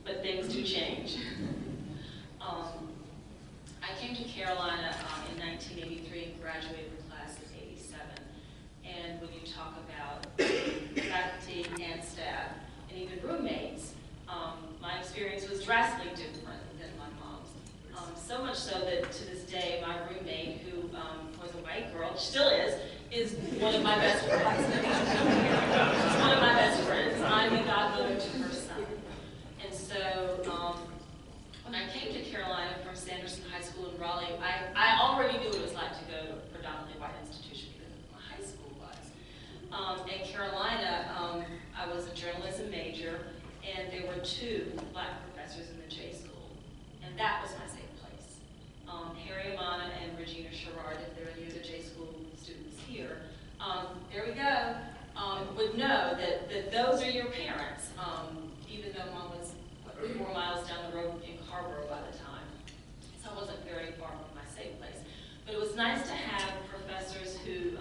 But things do change. I came to Carolina in 1983 and graduated with class of '87. And when you talk about faculty and staff and even roommates, my experience was drastically different than my mom's. So much so that to this day, my roommate, who was a white girl, still is one of my best friends. She's one of my best friends. I'm the godmother to her son. And so when I came to Carolina from Sanderson High School in Raleigh, I already knew what it was like to go to a predominantly white institution because of what my high school was. At Carolina, I was a journalism major, and there were 2 black professors in the J school, and that was my safe place. Harry Amana and Regina Sherrard, if there are any other J school students here, there we go, would know that those are your parents, even though Mom was 4 miles down the road in Carborough by the time. So I wasn't very far from my safe place. But it was nice to have professors who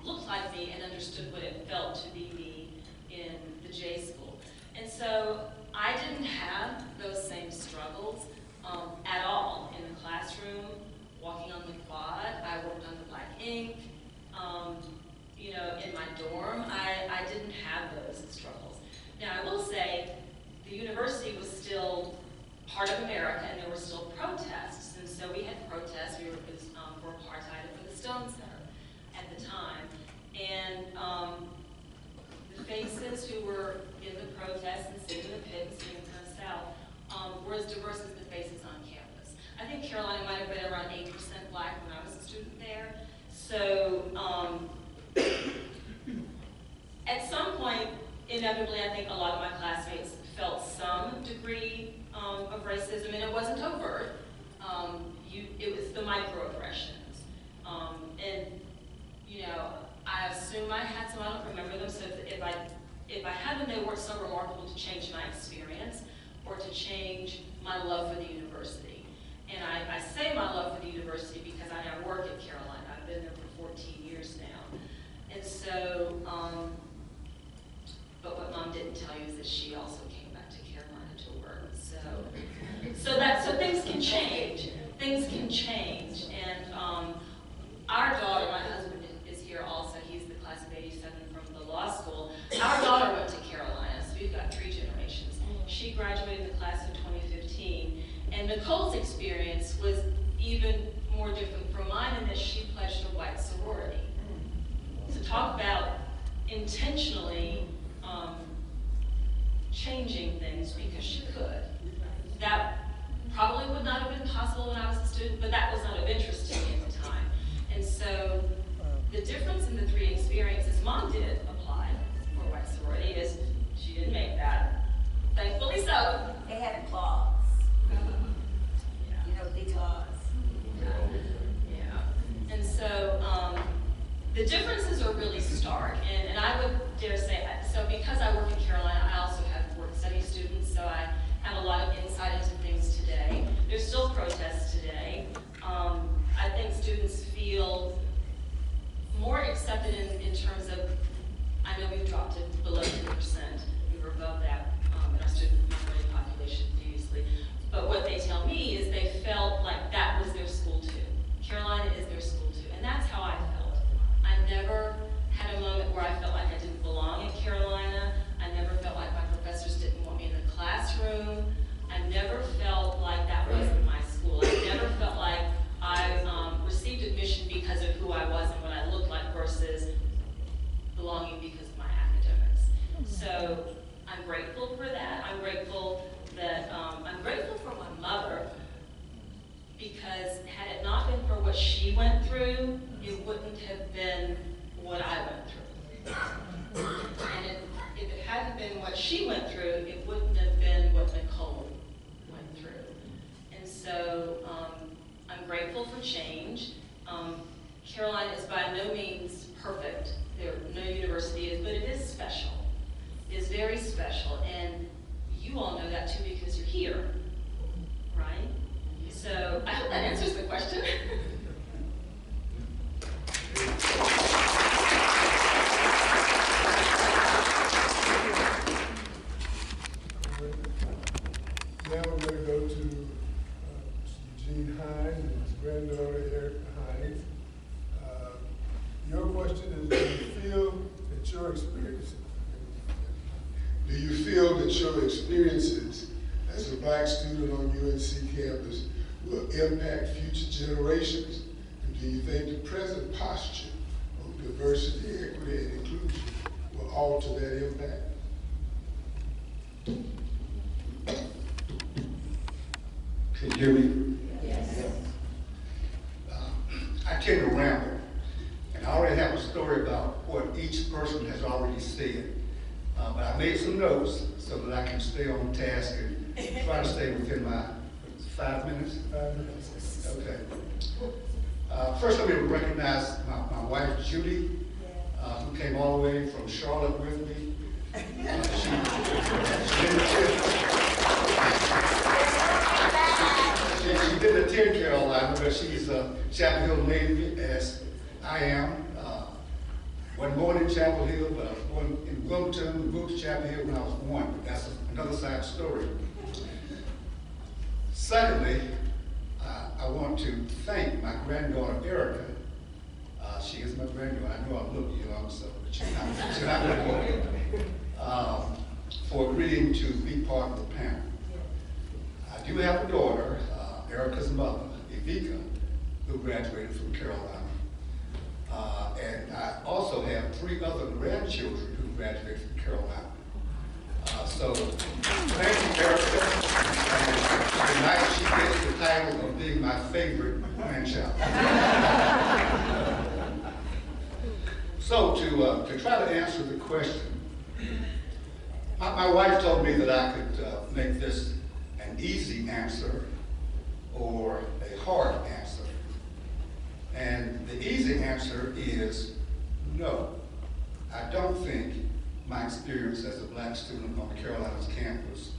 looked like me and understood what it felt to be me in the J school. And so I didn't have those same struggles at all in the classroom, walking on the quad. I worked on the black ink. You know, in my dorm, I didn't have those struggles. Now, I will say the university was still part of America, and there were still protests. And so we had protests. We were for apartheid and for the Stone Center at the time. And the faces who were in the protests and sitting in the pit and sitting in the South were as diverse as the faces on campus. I think Carolina might have been around 8% black when I was a student there. So at some point, inevitably, I think a lot of my classmates felt some degree of racism, and it wasn't overt. It was the microaggressions. And, you know, I assume I had some, I don't remember them, so if I had them, they weren't so remarkable to change my experience or to change my love for the university. And I say my love for the university because I now work at Carolina. I've been there for 14 years now. And so, but what Mom didn't tell you is that she also came back to Carolina to work. So things can change. Things can change. And our daughter, my husband is here also. He's the class of '87 from the law school. Our daughter went to Carolina, so we've got 3 generations. She graduated the class of 2015. And Nicole's experience was even more different from mine in that she pledged a white sorority. To talk about intentionally changing things because she could. That probably would not have been possible when I was a student, but that was not of interest to me at the time. And so the difference in the 3 experiences, Mom did apply for white sorority, is she didn't make that. Thankfully so. They had a clause. You know, because. Yeah. And so the differences are really stark, and I would dare say, so because I work in Carolina, I also have work study students, so I have a lot of insight into things today. There's still protests today. I think students feel more accepted in terms of, I know we've dropped it below 10%. We were above that in our student minority population previously. But what they tell me is they felt like that was their school too. Carolina is their school too, and that's how I felt. I never had a moment where I felt like I didn't belong in Carolina. I never felt like my professors didn't want me in the classroom. I never felt like that wasn't my school. I never felt like I received admission because of who I was and what I looked like versus belonging because of my academics. So I'm grateful for that. I'm grateful for my mother, because had it not been for what she went through, it wouldn't have been what I went through. And if it hadn't been what she went through, it wouldn't have been what Nicole went through. And so I'm grateful for change. Carolina is by no means perfect. No university is, but it is special. It is very special, and you all know that too because you're here, right? So I hope that answers the question. that your experiences as a black student on UNC campus will impact future generations? And do you think the present posture of diversity, equity, and inclusion will alter that impact? Can you hear me? Yes. I tend to ramble, and I already have a story about what each person has already said. But I made some notes so that I can stay on task and try to stay within my 5 minutes. 5 minutes. Okay. First, let me recognize my wife, Judy, who came all the way from Charlotte with me. She didn't attend Carolina, but she's a Chapel Hill native, as I am. Wasn't born in Chapel Hill, but I was born in Wilmington, moved to Chapel Hill when I was 1. But that's another side story. Secondly, I want to thank my granddaughter, Erica. She is my granddaughter. I know I look young, so but she's not really young. For agreeing to be part of the panel. I do have a daughter, Erica's mother, Evika, who graduated from Carolina. And I also have 3 other grandchildren who graduated from Carolina. So thank you, Erica. And tonight she gets the title of being my favorite grandchild. So to try to answer the question, my wife told me that I could make this an easy answer or a hard answer. And the easy answer is no. I don't think my experience as a black student on Carolina's campus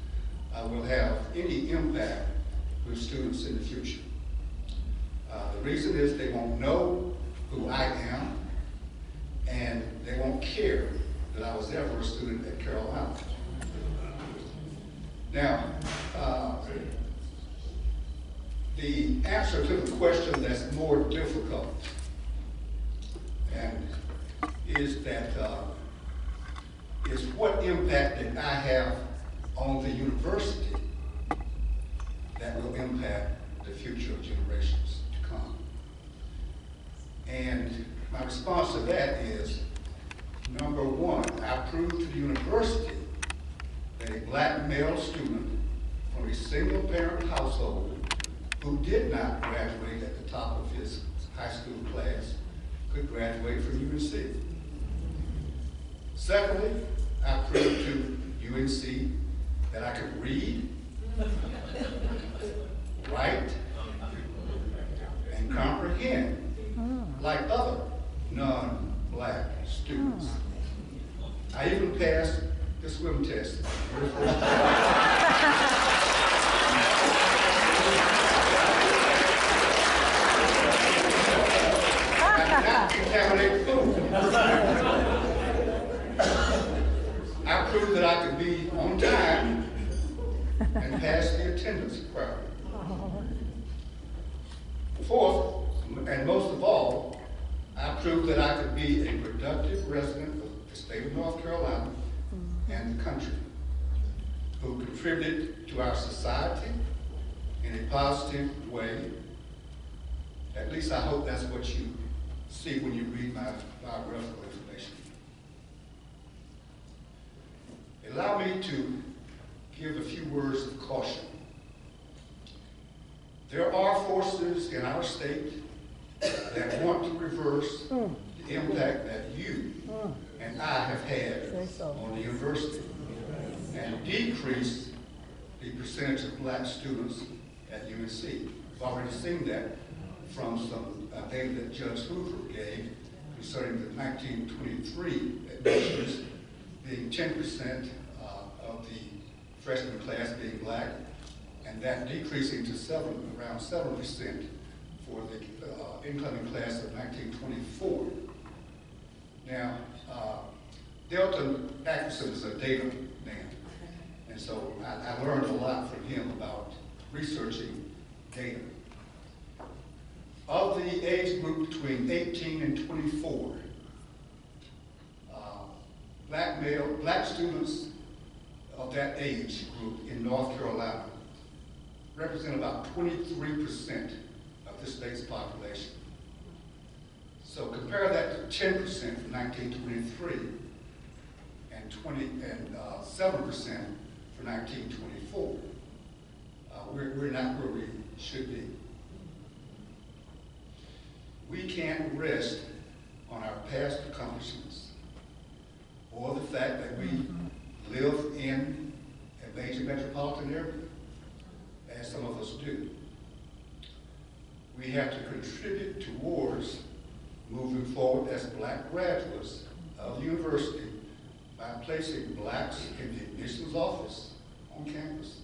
will have any impact with students in the future. The reason is they won't know who I am, and they won't care that I was ever a student at Carolina. Now, the answer to the question that's more difficult and is that is what impact did I have on the university that will impact the future of generations to come. And my response to that is, number one, I proved to the university that a black male student from a single parent household who did not graduate at the top of his high school class could graduate from UNC. Secondly, I proved to UNC that I could read, write, and comprehend like other non-black students. I even passed the swim test. Not contaminate food. I proved that I could be on time and pass the attendance requirement. Fourth, and most of all, I proved that I could be a productive resident of the state of North Carolina and the country, who contributed to our society in a positive way. At least I hope that's what you see when you read my biographical information. Allow me to give a few words of caution. There are forces in our state that want to reverse the impact that you and I have had on the university and decrease the percentage of black students at UNC. We've already seen that from some data that Judge Hoover gave concerning the 1923 admissions being 10% of the freshman class being black, and that decreasing to around 7% for the incoming class of 1924. Now, Delton Atkinson is a data man, and so I learned a lot from him about researching data. Of the age group between 18 and 24, black students of that age group in North Carolina represent about 23% of the state's population. So compare that to 10% for 1923 and 7% for 1924. We're not where we should be. We can't rest on our past accomplishments or the fact that we live in a major metropolitan area, as some of us do. We have to contribute towards moving forward as black graduates of the university by placing blacks in the admissions office on campus,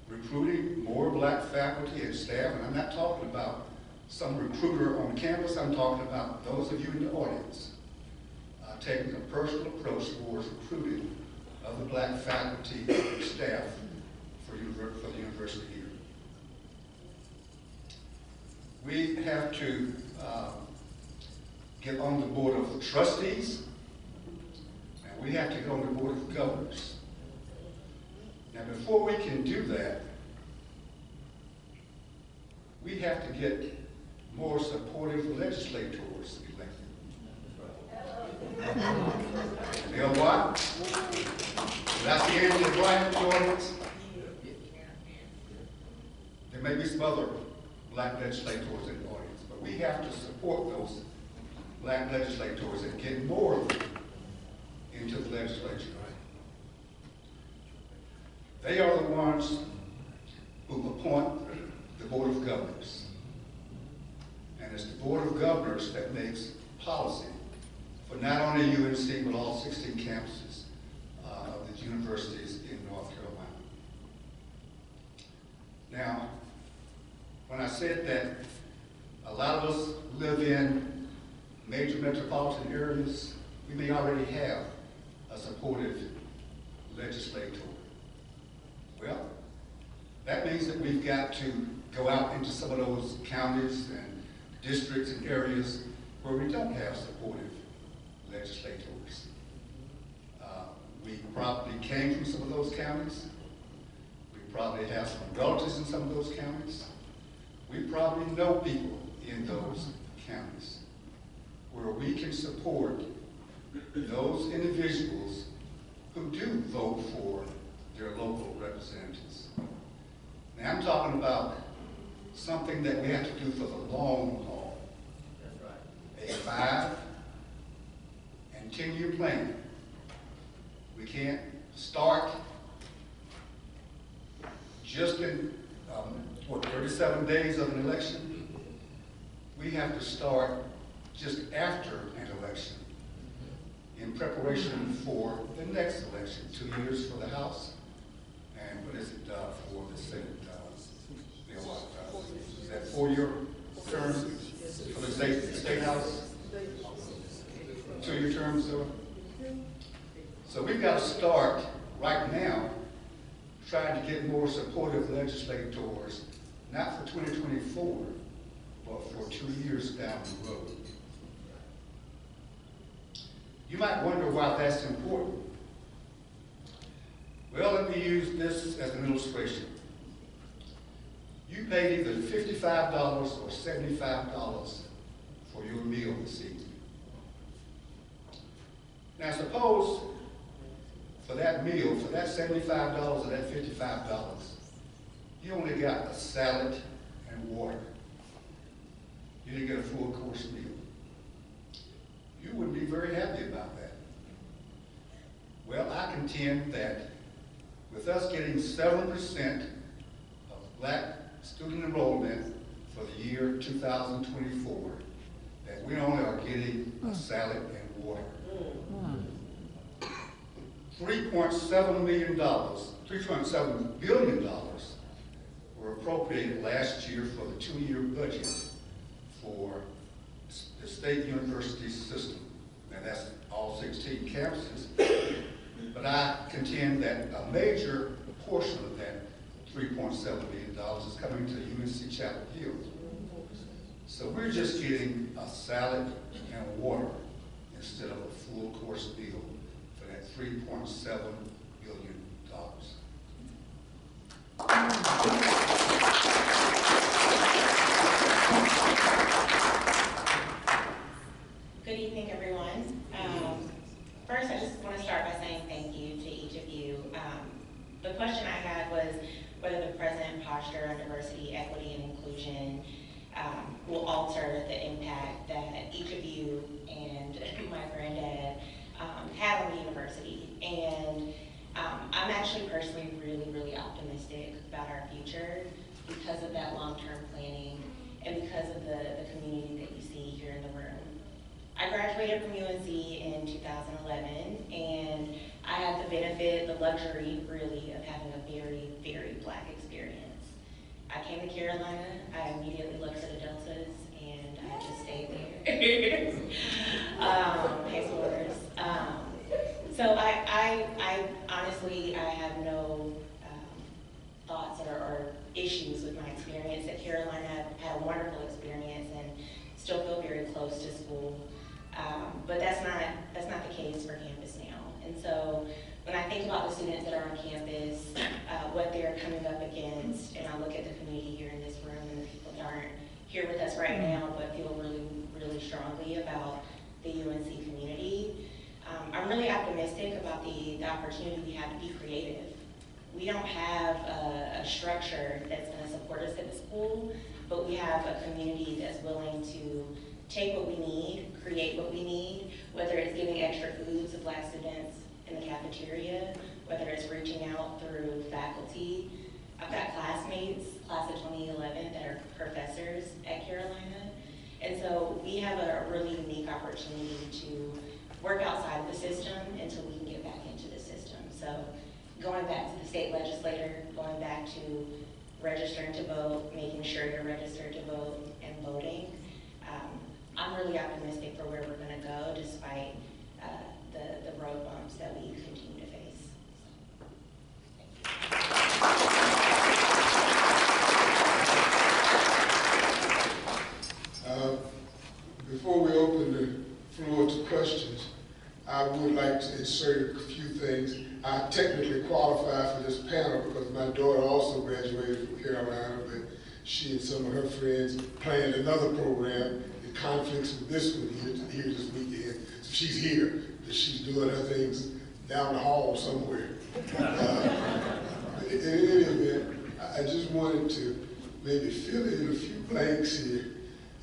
recruiting more black faculty and staff, and I'm not talking about some recruiter on campus, I'm talking about those of you in the audience, taking a personal approach towards recruiting of the black faculty and staff for the university here. We have to get on the board of trustees, and we have to get on the board of governors. Now, before we can do that, we have to get more supportive legislators elected. You know what? That's the end of the Brian Jordan's. There may be some other black legislators in the audience, but we have to support those black legislators and get more of them into the legislature. They are the ones who appoint the Board of Governors. And it's the Board of Governors that makes policy for not only UNC, but all 16 campuses of the universities in North Carolina. Now, when I said that a lot of us live in major metropolitan areas, we may already have a supportive legislator. Well, that means that we've got to go out into some of those counties and districts and areas where we don't have supportive legislators. We probably came from some of those counties. We probably have some relatives in some of those counties. We probably know people in those counties where we can support those individuals who do vote for their local representatives. Now, I'm talking about something that we have to do for the long haul. A 5 and 10-year plan. We can't start just in, 37 days of an election. We have to start just after an election in preparation for the next election, 2 years for the House, and what is it for the Senate? Is that 4-year term for the state House? 2-year terms, so we've got to start right now trying to get more supportive legislators, not for 2024, but for 2 years down the road. You might wonder why that's important. Well, let me use this as an illustration. You paid either $55 or $75 for your meal this evening. Now suppose for that meal, for that $75 or that $55, you only got a salad and water. You didn't get a full course meal. You wouldn't be very happy about that. Well, I contend that with us getting 7% of black student enrollment for the year 2024, that we only are getting a salad and water. $3.7 billion were appropriated last year for the 2-year budget for the state university system. Now that's all 16 campuses. But I contend that a major portion of that $3.7 billion is coming to UNC-Chapel Hill. So we're just getting a salad and water instead of a full course meal for that $3.7 your youth thoughts. Good evening, everyone. First, I just want to start by saying thank you to each of you. The question I had was whether the present posture on diversity, equity, and inclusion will alter the impact that each of you and my granddad had on the university. And I'm actually personally really optimistic about our future because of that long-term planning and because of the community that you see here in the room. I graduated from UNC in 2011, and I had the benefit, the luxury, really, of having a very Black experience. I came to Carolina, I immediately looked at the Deltas, and I just stayed there. Hey, Swords. So I honestly, I have no thoughts or issues with my experience at Carolina. I've had a wonderful experience and still feel very close to school. But that's not the case for campus now. And so when I think about the students that are on campus, what they're coming up against, and I look at the community here in this room and the people that aren't here with us right now, but feel really strongly about the UNC community, I'm really optimistic about the opportunity we have to be creative. We don't have a structure that's going to support us at the school, but we have a community that's willing to take what we need, create what we need, whether it's giving extra food to Black students in the cafeteria, whether it's reaching out through faculty. I've got classmates, class of 2011, that are professors at Carolina. And so we have a really unique opportunity to work outside of the system until we can get back into the system. So going back to the state legislator, going back to registering to vote, making sure you're registered to vote and voting, I'm really optimistic for where we're going to go despite the road bumps that we continue to face. Before we open the floor to questions, I would like to insert a few things. I technically qualify for this panel because my daughter also graduated from Carolina, but she and some of her friends planned another program that conflicts with this one here this weekend. So she's here, but she's doing her things down the hall somewhere. In any event, I just wanted to maybe fill in a few blanks here.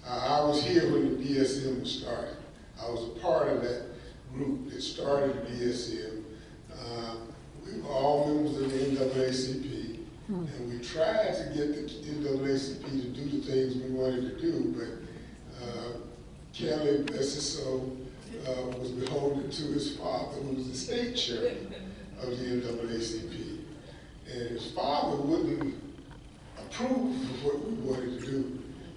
I was here when the BSM was started. I was a part of that group that started the BSM. We were all members of the NAACP, and we tried to get the NAACP to do the things we wanted to do, but Kelly, bless his soul, was beholden to his father, who was the state chairman of the NAACP. And his father wouldn't approve of what we wanted to do.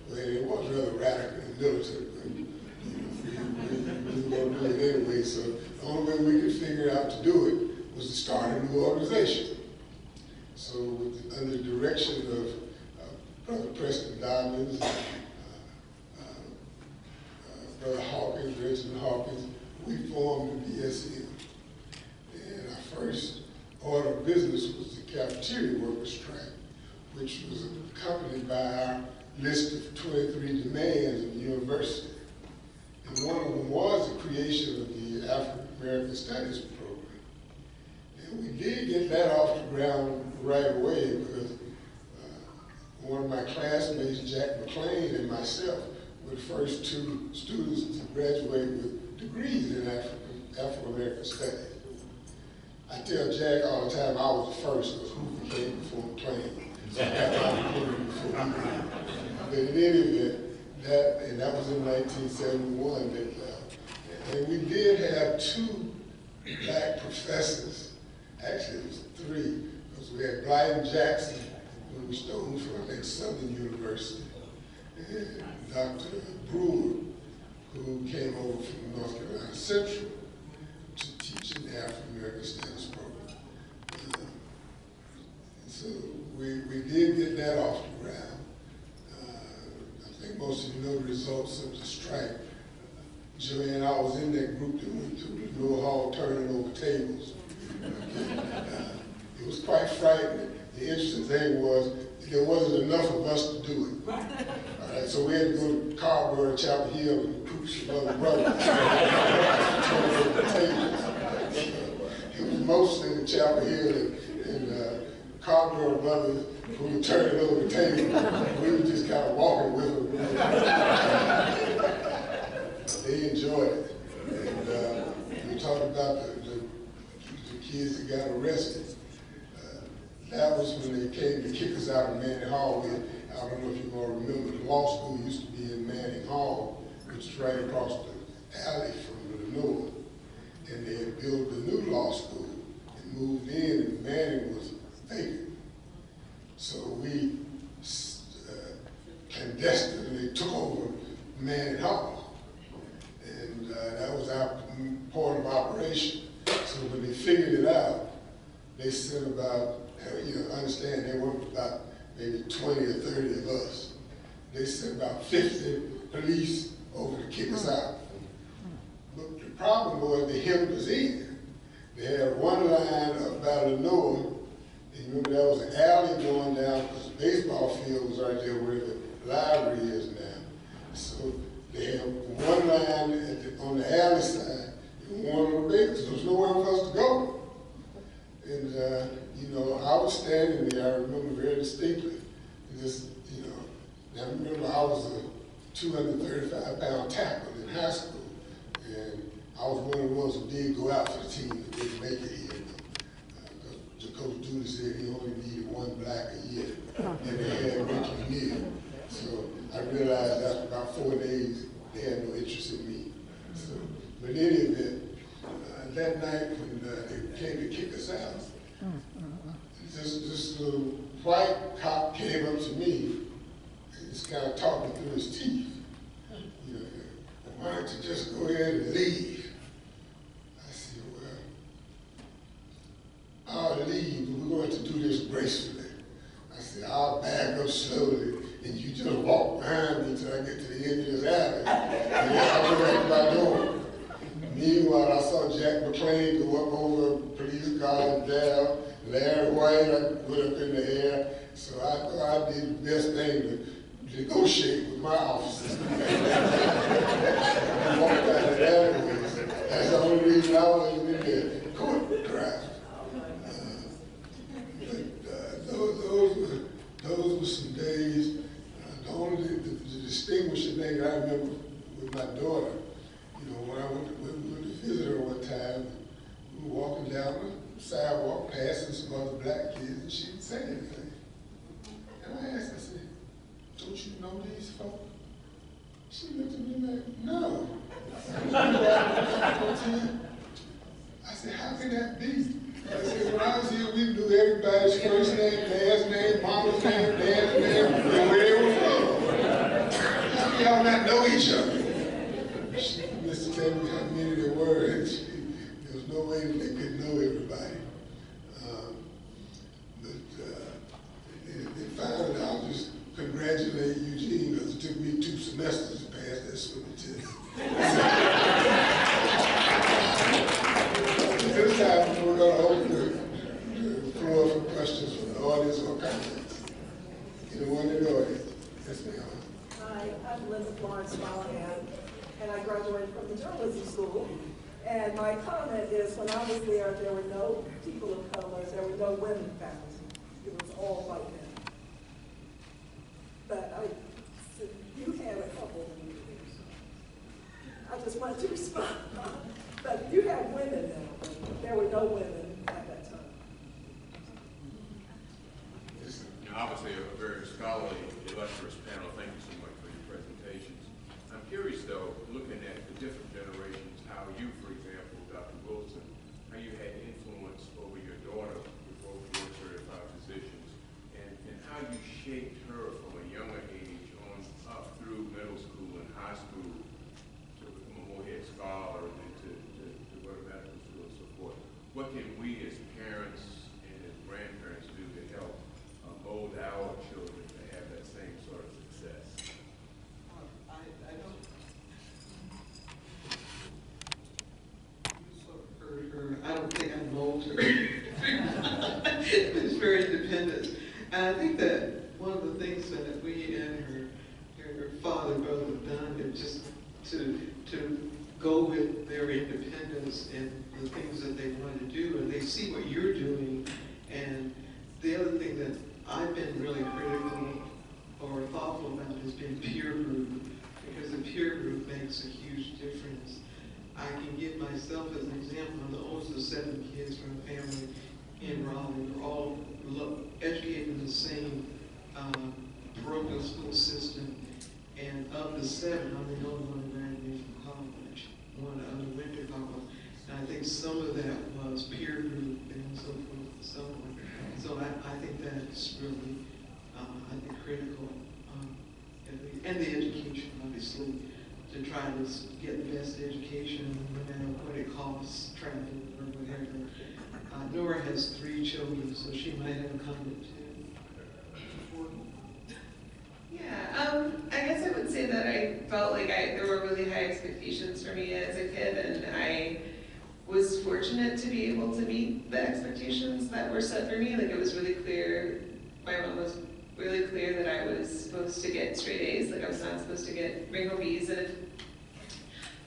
Well, it was rather radical and militant, but we were going to do it anyway. So the only way we could figure out to do it was to start a new organization. So under the direction of Brother Preston Dobbins, Brother Hawkins, Reginald Hawkins, we formed the BSM. And our first order of business was the cafeteria workers strike, which was accompanied by our list of 23 demands of the university. And one of them was the creation of the African American Studies program. And we did get that off the ground right away because one of my classmates, Jack McLean, and myself were the first two students to graduate with degrees in Afro-American Studies. I tell Jack all the time I was the first because who became before McLean. So I became before me. But in any event, that was in 1971. And we did have two Black professors. Actually, it was three, because we had Blyden Jackson, who was stolen from, I think, Southern University, and Dr. Brewer, who came over from North Carolina Central to teach in the African American Studies program. So we did get that off the ground. I think most of you know the results of the strike. Joanne, I was in that group that went through the Noah Hall turning over tables. It was quite frightening. The interesting thing was there wasn't enough of us to do it. All right, so we had to go to Carver, Chapel Hill, and recruit some other brothers. It was mostly the Chapel Hill and Carver brothers who would turn it over the table. We were just kind of walking with them. They enjoyed it. And we talked about the kids that got arrested. That was when they came to kick us out of Manning Hall. I don't know if you all remember, the law school used to be in Manning Hall, which is right across the alley from the north. And they had built the new law school and moved in, and Manning was vacant. So we clandestinely took over Manning Hall. And that was our part of operation. So when they figured it out, they sent about, understand there weren't about maybe 20 or 30 of us. They sent about 50 police over to kick us out. But the problem was they hemmed us in. They had one line up by the north, and you remember that was an alley going down because the baseball field was right there where the library is now. So they had one line on the alley side and one on the bay, because there was nowhere for us to go. And I was standing there, I remember very distinctly. I remember I was a 235-pound tackle in high school, and I was one of the ones who did go out for the team that didn't make it here. The coach Dooley said he only needed one black a year, and they had Ricky Neal. So I realized after about 4 days, they had no interest in me. So, but in any event, that night when they came to kick us out, this little white cop came up to me and just kind of talked me through his teeth. Why don't you just go ahead and leave? I said, well, I'll leave, but we're going to do this gracefully. I said, I'll back up slowly, and you just walk behind me until I get to the end of this alley, and then I'll go back to my door. Meanwhile, I saw Jack McClain go up over a police car and down. Larry White, I went up in the air. So I thought I did the best thing to negotiate with my officers. I walked out the alleyways. That's the only reason I was in the court craft. Those were some days. The distinguishing thing I remember with my daughter, when I went to visit her one time, we were walking down the sidewalk, passing some other black kids, and she didn't say anything. And I asked her, I said, don't you know these folks? She looked at me like, no. I said, how can that be? I said, when I was here, we knew everybody's first name, last name, mama's name, dad's name, and where they were from. How can y'all not know each other? She must tell me how many there were, and there was no way that they could know everybody. But finally, I'll just congratulate Eugene, because it took me 2 semesters to pass that swimming test. This time, we're going to open the floor for questions from the audience or comments. Anyone in the audience? Yes, ma'am. Hi, I'm Linda Florence Mollahan, and I graduated from the journalism school. And my comment is, when I was there were no people of color, there were no women faculty. It was all white men. But you had a couple of leaders. I just wanted to respond. But you had women there. There were no women at that time. Obviously, a very scholarly, illustrious panel. Thank you so much for your presentations. I'm curious, though, looking at the different generations, how you, for example, Dr. Wilson, how you had influence over your daughter with both board-certified physicians, and how you shaped her from a younger age on up through middle school and high school to become a more head scholar and to go to medical school and so forth. What can I think that one of the things that we and her father both have done is just to go with their independence and the things that they want to do, and they see what you're doing. And the other thing that I've been really critical or thoughtful about has been peer group, because the peer group makes a huge difference. I can give myself as an example. I'm the oldest of 7 kids from a family in Raleigh. We're all educated in the same parochial school system. And of the 7, I'm the only one who graduated from college, one underwent to college. And I think some of that was peer group and so forth and so on. So I think that's really, I think, critical. And the education, obviously, to try to get the best education, no matter what it costs, traveling or whatever. Nora has 3 children, so she might have a comment too. Yeah, I guess I would say that I felt like there were really high expectations for me as a kid, and I was fortunate to be able to meet the expectations that were set for me. Like, it was really clear, my mom was really clear that I was supposed to get straight A's, like I was not supposed to bring home B's, and if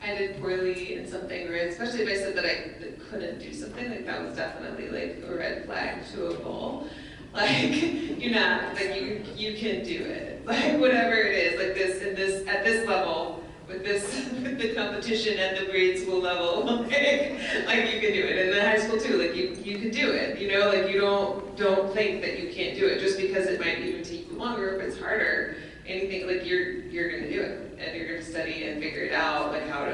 I did poorly in something, or especially if I said that I couldn't do something, like that was definitely like a red flag to a goal. Like, you're not, like you can do it. Like, whatever it is, like at this level, with the competition at the grade school level, like you can do it. And in high school too, like you can do it, you know, like you don't think that you can't do it just because it might even take you longer, if it's harder, anything, like you're gonna do it, and you're gonna study and figure it out, like how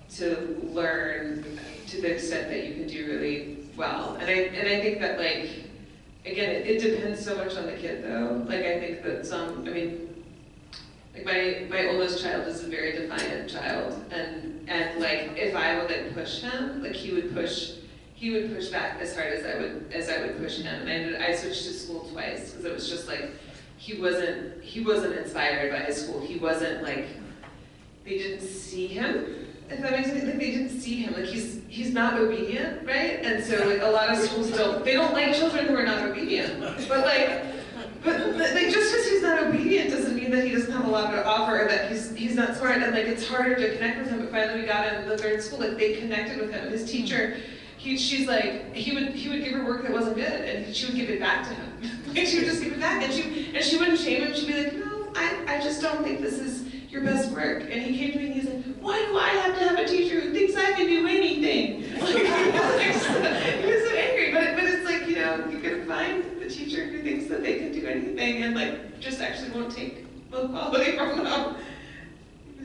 to learn to the extent that you can do really well. And I think that, like, again, it depends so much on the kid though. Like, I think that like my oldest child is a very defiant child, and like if I would like push him, like he would push back as hard as I would push him. And I switched to school twice because it was just like he wasn't inspired by his school. He wasn't like, they didn't see him. If that makes sense, like they didn't see him. Like he's not obedient, right? And so like a lot of schools don't like children who are not obedient. But just because he's not obedient doesn't mean that he doesn't have a lot to offer, or that he's not smart, and like it's harder to connect with him. But finally we got him in the 3rd school, like they connected with him. His teacher, she's like, he would give her work that wasn't good, and she would give it back to him. Like she would just give it back, and she wouldn't shame him. She'd be like, no, I just don't think this is your best work. And he came to me and he's like, why do I have to have a teacher who thinks I can do anything? Like, he was so angry, but it's like, you know, you can find the teacher who thinks that they can do anything and like just actually won't take low quality from them.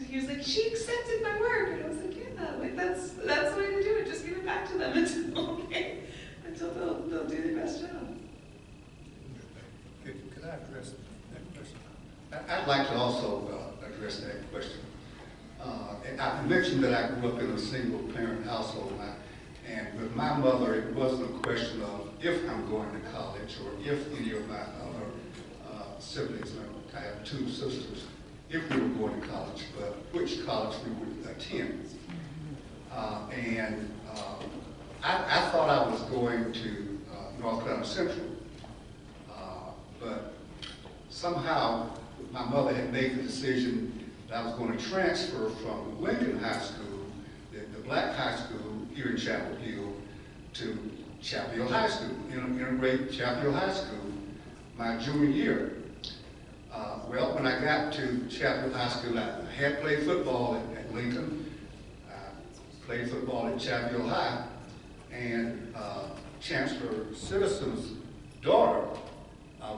He was like, she accepted my work, and I was like, yeah, like that's the way to do it. Just give it back to them until they'll do their best job. Could I address that question? I'd like to also address that question. And I mentioned that I grew up in a single-parent household, and with my mother, it wasn't a question of if I'm going to college or if any of my other siblings, I have 2 sisters, if we were going to college, but which college we would attend. I thought I was going to North Carolina Central, but somehow my mother had made the decision that I was going to transfer from Lincoln High School, the black high school here in Chapel Hill, to Chapel Hill High School, integrate Chapel Hill High School, my junior year. Well, when I got to Chapel Hill High School, I had played football at Lincoln. I played football at Chapel Hill High, and Chancellor Citizen's daughter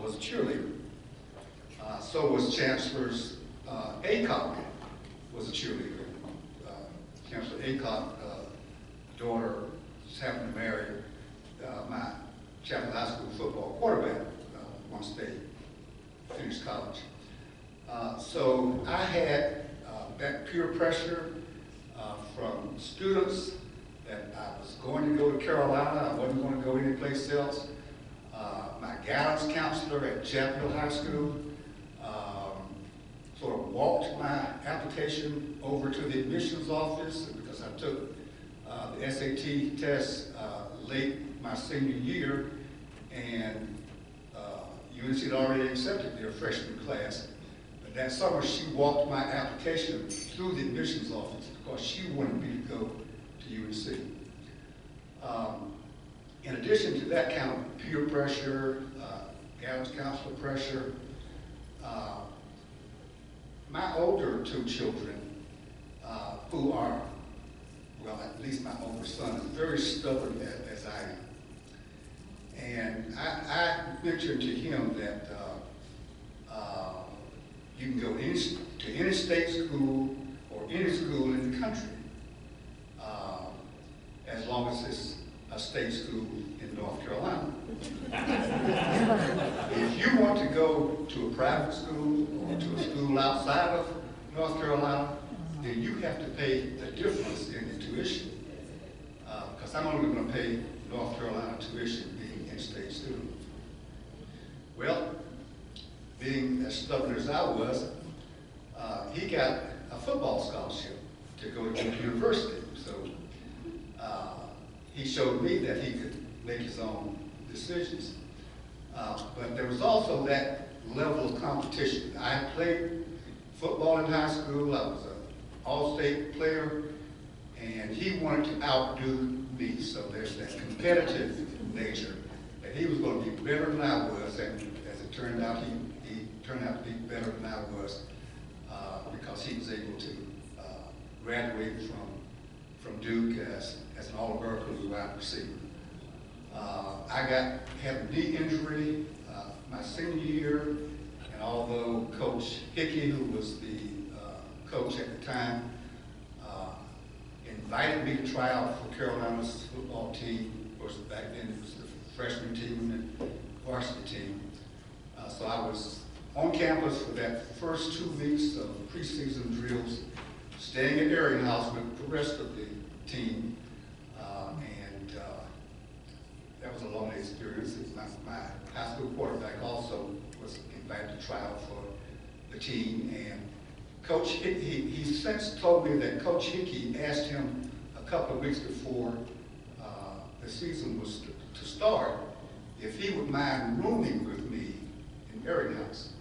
was a cheerleader. So was Chancellor's Aycock was a cheerleader. Chancellor Aycock's daughter just happened to marry my Chapel High School football quarterback once they finished college. So I had that peer pressure from students that I was going to go to Carolina, I wasn't going to go anyplace else. My guidance counselor at Chapel Hill High School sort of walked my application over to the admissions office because I took the SAT test late my senior year, and UNC had already accepted their freshman class. But that summer, she walked my application through the admissions office because she wanted me to go to UNC. In addition to that kind of peer pressure, guidance counselor pressure, my older two children, who are, well, at least my older son is very stubborn as I am. And I mentioned to him that you can go to any state school or any school in the country, as long as it's a state school in North Carolina. If you want to go to a private school or to a school outside of North Carolina, then you have to pay the difference in the tuition. Because I'm only going to pay North Carolina tuition being in-state student. Well, being as stubborn as I was, he got a football scholarship to go to university. So he showed me that he could make his own decisions. But there was also that level of competition. I played football in high school. I was an all-state player, and he wanted to outdo me. So there's that competitive nature, that he was going to be better than I was, and as it turned out, he turned out to be better than I was because he was able to graduate from Duke as an All-American wide receiver. I had a knee injury my senior year, and although Coach Hickey, who was the coach at the time, invited me to try out for Carolina's football team. Of course, back then it was the freshman team and varsity team. So I was on campus for that first 2 weeks of preseason drills, staying at Area House with the rest of the team. And that was a lonely experience. My high school quarterback also was invited to try out for the team. And Coach Hickey, he since told me that Coach Hickey asked him a couple of weeks before the season was to start if he would mind rooming with me in Area House.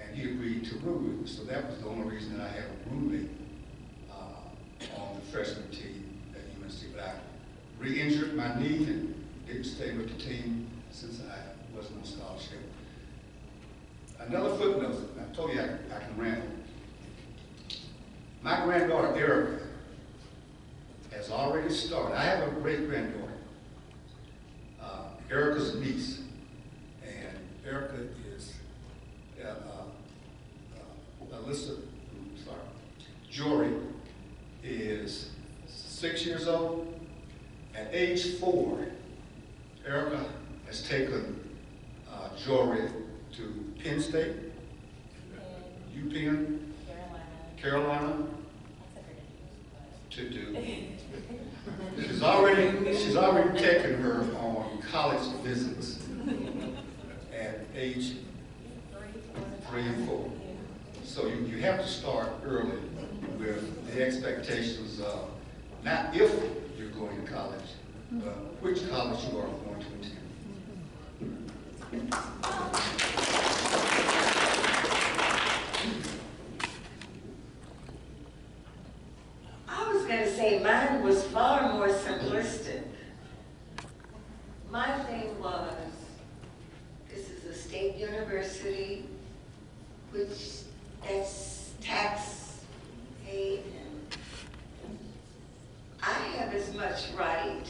And he agreed to room with me. So that was the only reason that I had a roommate on the freshman team at UNC. But I re-injured my knee and didn't stay with the team since I wasn't on scholarship. Another footnote, I told you I can ramble. My granddaughter, Erica, has already started. I have a great-granddaughter, Erica's niece. And Erica is, Jory is 6 years old. At age 4, Erica has taken Jory to Penn State, UPenn, Carolina, to do. She's already taken her on college visits at age 3 and 4. So you have to start early with the expectations of not if you're going to college, but which college you are going to attend. I was going to say mine was far more simplistic. My thing was, this is a state university, which that's tax paid, and I have as much right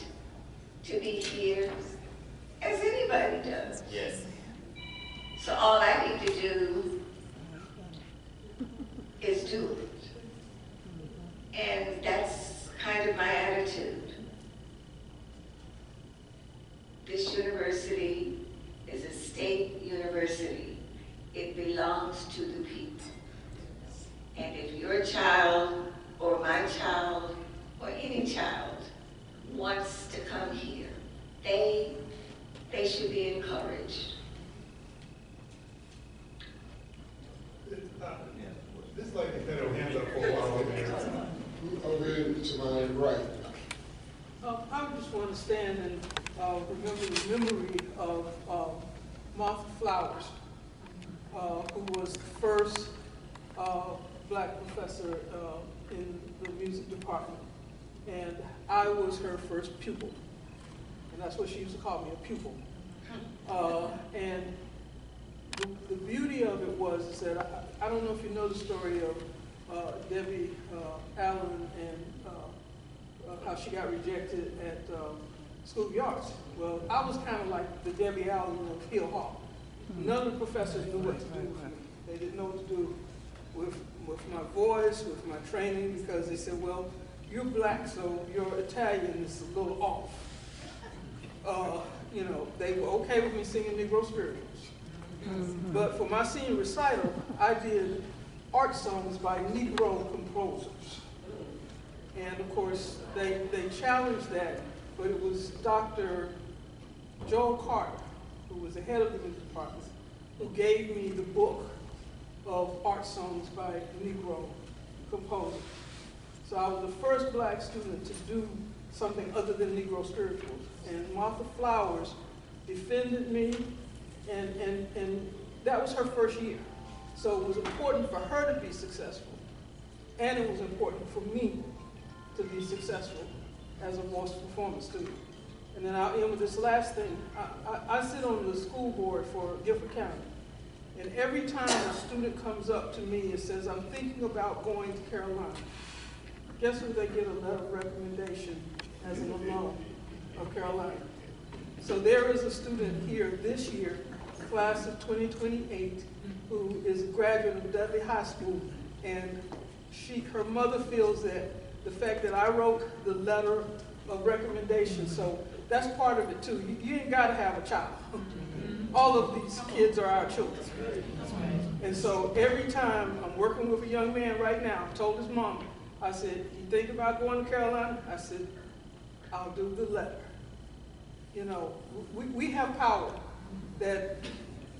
to be here as anybody does. Yes. So all I need to do is do it. And that's kind of my attitude. This university is a state university. It belongs to the people. And if your child or my child or any child wants to come here, they should be encouraged. This lady had her hands up for a while over there. Over to my right. I just want to stand and remember the memory of Martha Flowers, who was the first black professor in the music department. And I was her first pupil. And that's what she used to call me, a pupil. And the beauty of it was is that I don't know if you know the story of Debbie Allen and how she got rejected at School of the Arts. Well, I was kind of like the Debbie Allen of Hill Hall. None of the professors knew what to do with me. They didn't know what to do with my voice, with my training, because they said, well, you're black, so your Italian is a little off. You know, they were okay with me singing Negro spirituals. But for my senior recital, I did art songs by Negro composers. And of course, they challenged that, but it was Dr. Joel Carter, who was the head of the music department, who gave me the book of art songs by Negro composers. So I was the first black student to do something other than Negro spirituals. And Martha Flowers defended me, and that was her first year. So it was important for her to be successful, and it was important for me to be successful as a voice performance student. And then I'll end with this last thing. I sit on the school board for Gifford County, and every time a student comes up to me and says, I'm thinking about going to Carolina, guess who they get a letter of recommendation as an alum of Carolina? So there is a student here this year, class of 2028, who is a graduate of Dudley High School, and her mother feels that the fact that I wrote the letter of recommendation, so that's part of it too. You ain't got to have a child. All of these kids are our children. And so every time I'm working with a young man right now, I told his mom, I said, you think about going to Carolina? I said, I'll do the letter. You know, we have power that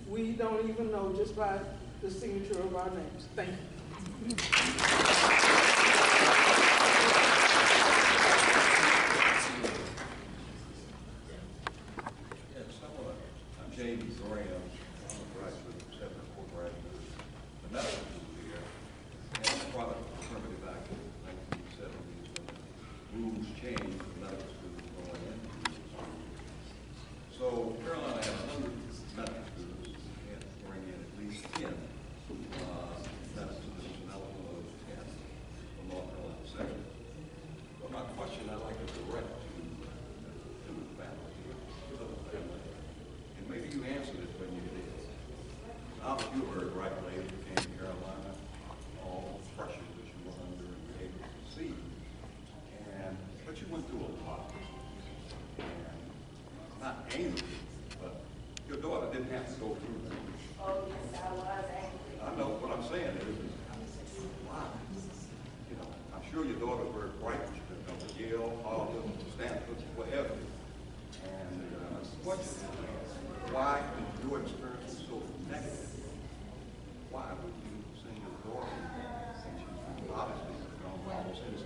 we don't even know just by the signature of our names. Thank you. I'm James Graham. I'm a graduate of 74 graduate the medical school here. And I'm a product of Affirmative Act in the 1970s when rules changed for medical schools going into the school. So Carolina has 100 medical students and bring in at least 10 medical students, and I was one of those 10 from North Carolina Central. But my question I'd like to direct to the family here, to the family. And maybe you answered it when you did. You were a bright lady who came to Carolina, all the pressure that you were under and were able to see. But you went through a lot. And not angry, but your daughter didn't have to go through that. Oh, yes, I was angry. I know what I'm saying is, wow. You know, I'm sure your daughter's very bright. She could come to Yale, Harvard, Stanford, whatever. And the question is, why did your experience was so negative? Why would you send your daughter and she's obviously gone almost in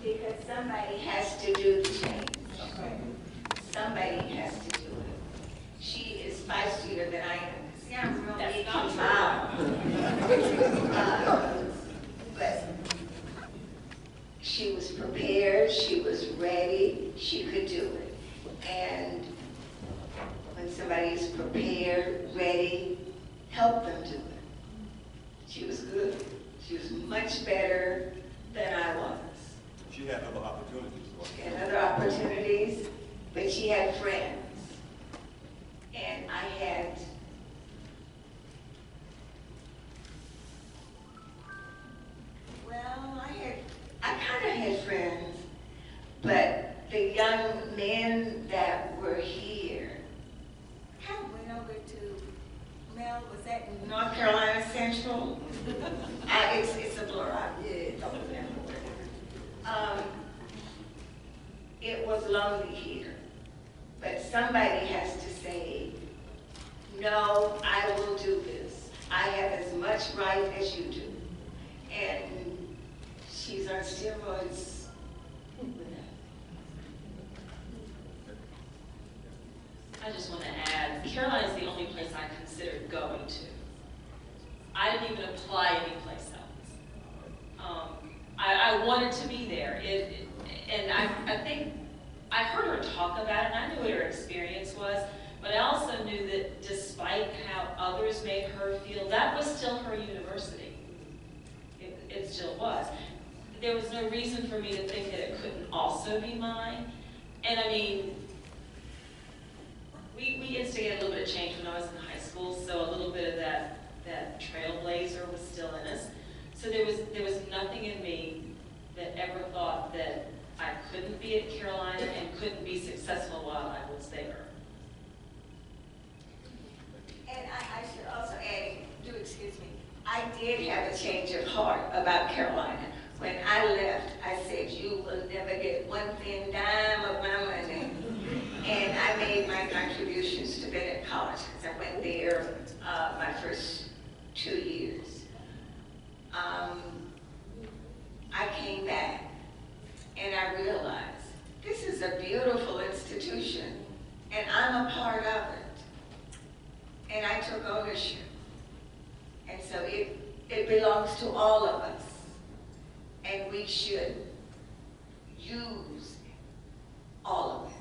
Because somebody has to do the change. Somebody has to do it. She is feistier than I am. See, I'm real meek and mild. But she was prepared, she was ready, she could do it. And when somebody is prepared, ready, help them do it. She was good. She was much better than I was. She had other opportunities. She had other opportunities, but she had friends. And I had, well, I kind of had friends, but the young men that were here, I kind of went over to, Mel, was that in North Carolina Central? It's a blur, I don't remember. It was lonely here, but somebody has to say, no, I will do this. I have as much right as you do. And she's on steroids. I didn't even apply anyplace else. I wanted to be there. And I think I heard her talk about it, and I knew what her experience was, but I also knew that despite how others made her feel, that was still her university. It still was. There was no reason for me to think that it couldn't also be mine. And I mean, we instigated a little bit of change when I was in high school, so a little bit of that trailblazer was still in us. So there was nothing in me that ever thought that I couldn't be at Carolina and couldn't be successful while I was there. And I should also add, excuse me, I did have a change of heart about Carolina. When I left, I said, you will never get one thin dime of my money. And I made my contributions to Bennett College because I went there my first 2 years. I came back and I realized this is a beautiful institution and I'm a part of it. And I took ownership. And so it belongs to all of us. And we should use all of it.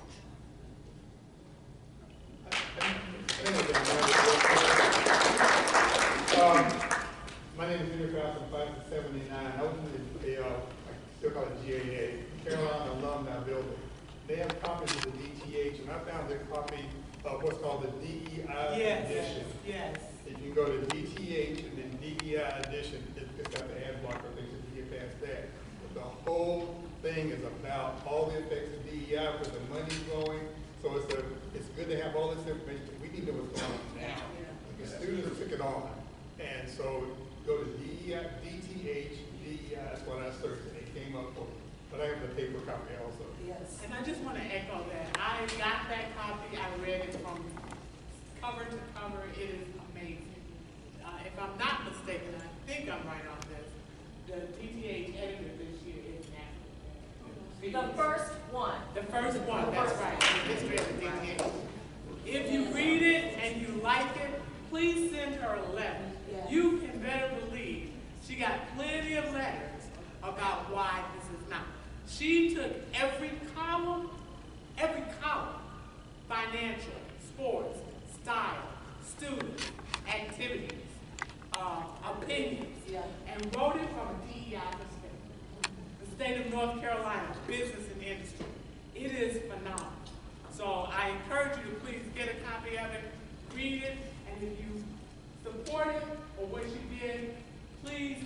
My name is Anniv. I'm class of '79. I was in I still call it GAA, Carolina Alumni Building. They have copies of the DTH, and I found their copy of what's called the DEI edition. Yes. If you go to DTH and then DEI edition, it's got the ad blocker things if you get past that. But the whole thing is about all the effects of DEI, where the money's going. So it's good to have all this information. We need to know what's going on now. The students took it on. And so go to DEI, DTH, DEI, that's what I searched, and it came up for me. But I have the paper copy also. Yes. And I just want to echo that. I got that copy. I read it from cover to cover. It is amazing. If I'm not mistaken, I think I'm right on this. The DTH editor this year is national. The first one. The first one, that's right. The history of the DTH. If you read it and you like it, please send her a letter. You can better believe she got plenty of letters about why this is not. She took every column, financial, sports, style, students, activities, opinions, and wrote it from a DEI perspective. The state of North Carolina, business and industry. It is phenomenal. So I encourage you to please get a copy of it, read it, and if you support it or what she did, please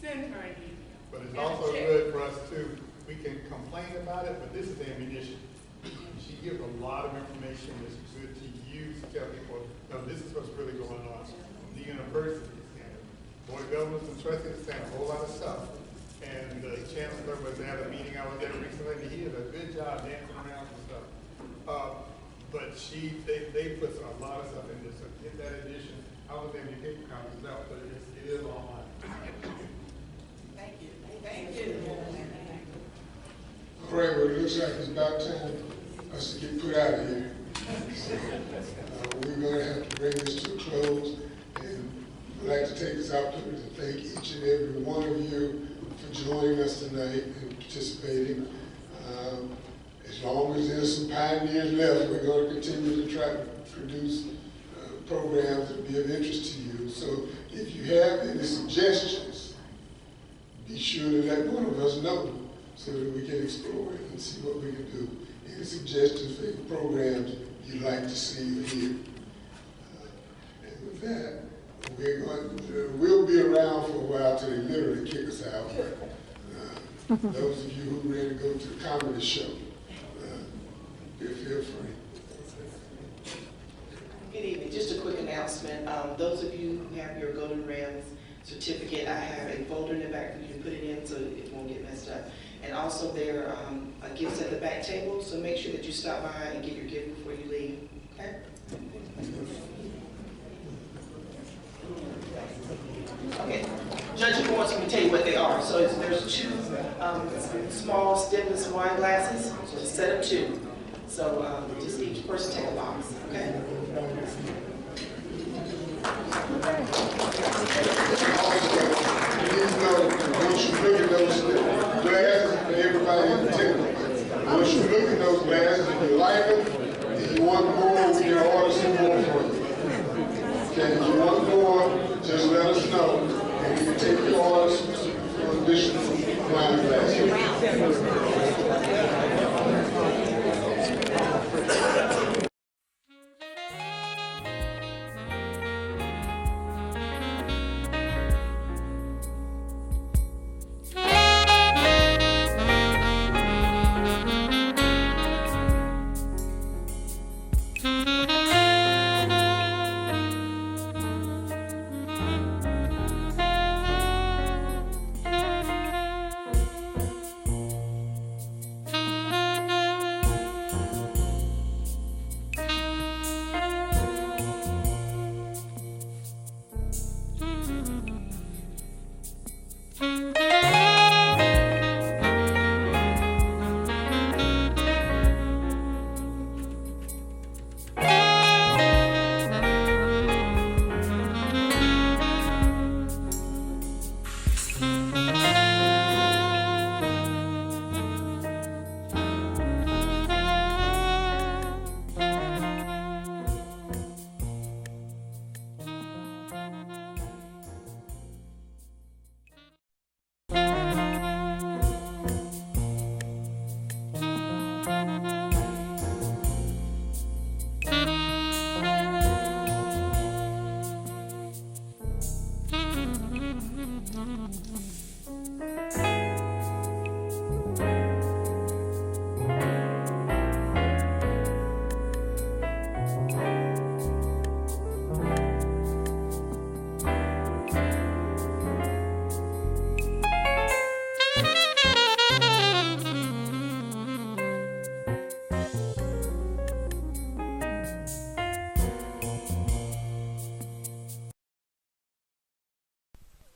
send her an email. But it's also good for us too. We can complain about it, but this is ammunition. She gives a lot of information that's good to use to tell people, no, this is what's really going on. The university is saying, Board of Governors and trustees are saying a whole lot of stuff. And the chancellor was at a meeting I was at recently, and he did a good job dancing around and stuff. But they put a lot of stuff in this. So get that edition. I was able to get paper copies out, but it is online. Thank you. Thank you. All right, well, it looks like it's about time us to get put out of here. We're going to have to bring this to a close, and I'd like to take this opportunity to thank each and every one of you for joining us tonight and participating. As long as there's some pioneers left, we're going to continue to try to produce programs that will be of interest to you. So if you have any suggestions, be sure to let one of us know so that we can explore it and see what we can do. Any suggestions for any programs you'd like to see or hear. And with that, we'll be around for a while till they literally kick us out. Those of you who are ready to go to the comedy show, feel free. Good evening. Just a quick announcement. Those of you who have your Golden Rams certificate, I have a folder in the back for you to put it in so it won't get messed up. And also there are gifts at the back table, so make sure that you stop by and get your gift before you leave. Okay? Okay. Judge wants me to tell you what they are. So there's two small stemless wine glasses, so a set of two. So just each person take a box, okay?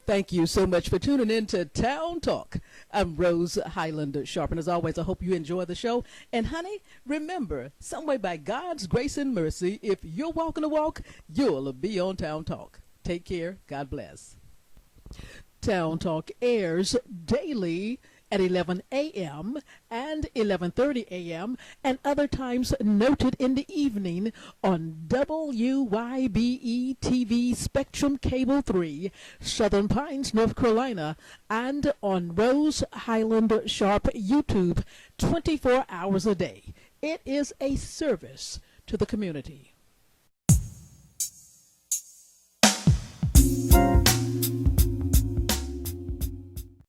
Thank you so much for tuning in to Town Talk. I'm Rose Highland-Sharpe, and as always, I hope you enjoy the show. And honey, remember, some way by God's grace and mercy, if you're walking the walk, you'll be on Town Talk. Take care. God bless. Town Talk airs daily at 11 a.m. and 11:30 a.m. and other times noted in the evening on WYBE TV Spectrum Cable 3, Southern Pines, North Carolina, and on Rose Highland-Sharpe YouTube 24 hours a day. It is a service to the community.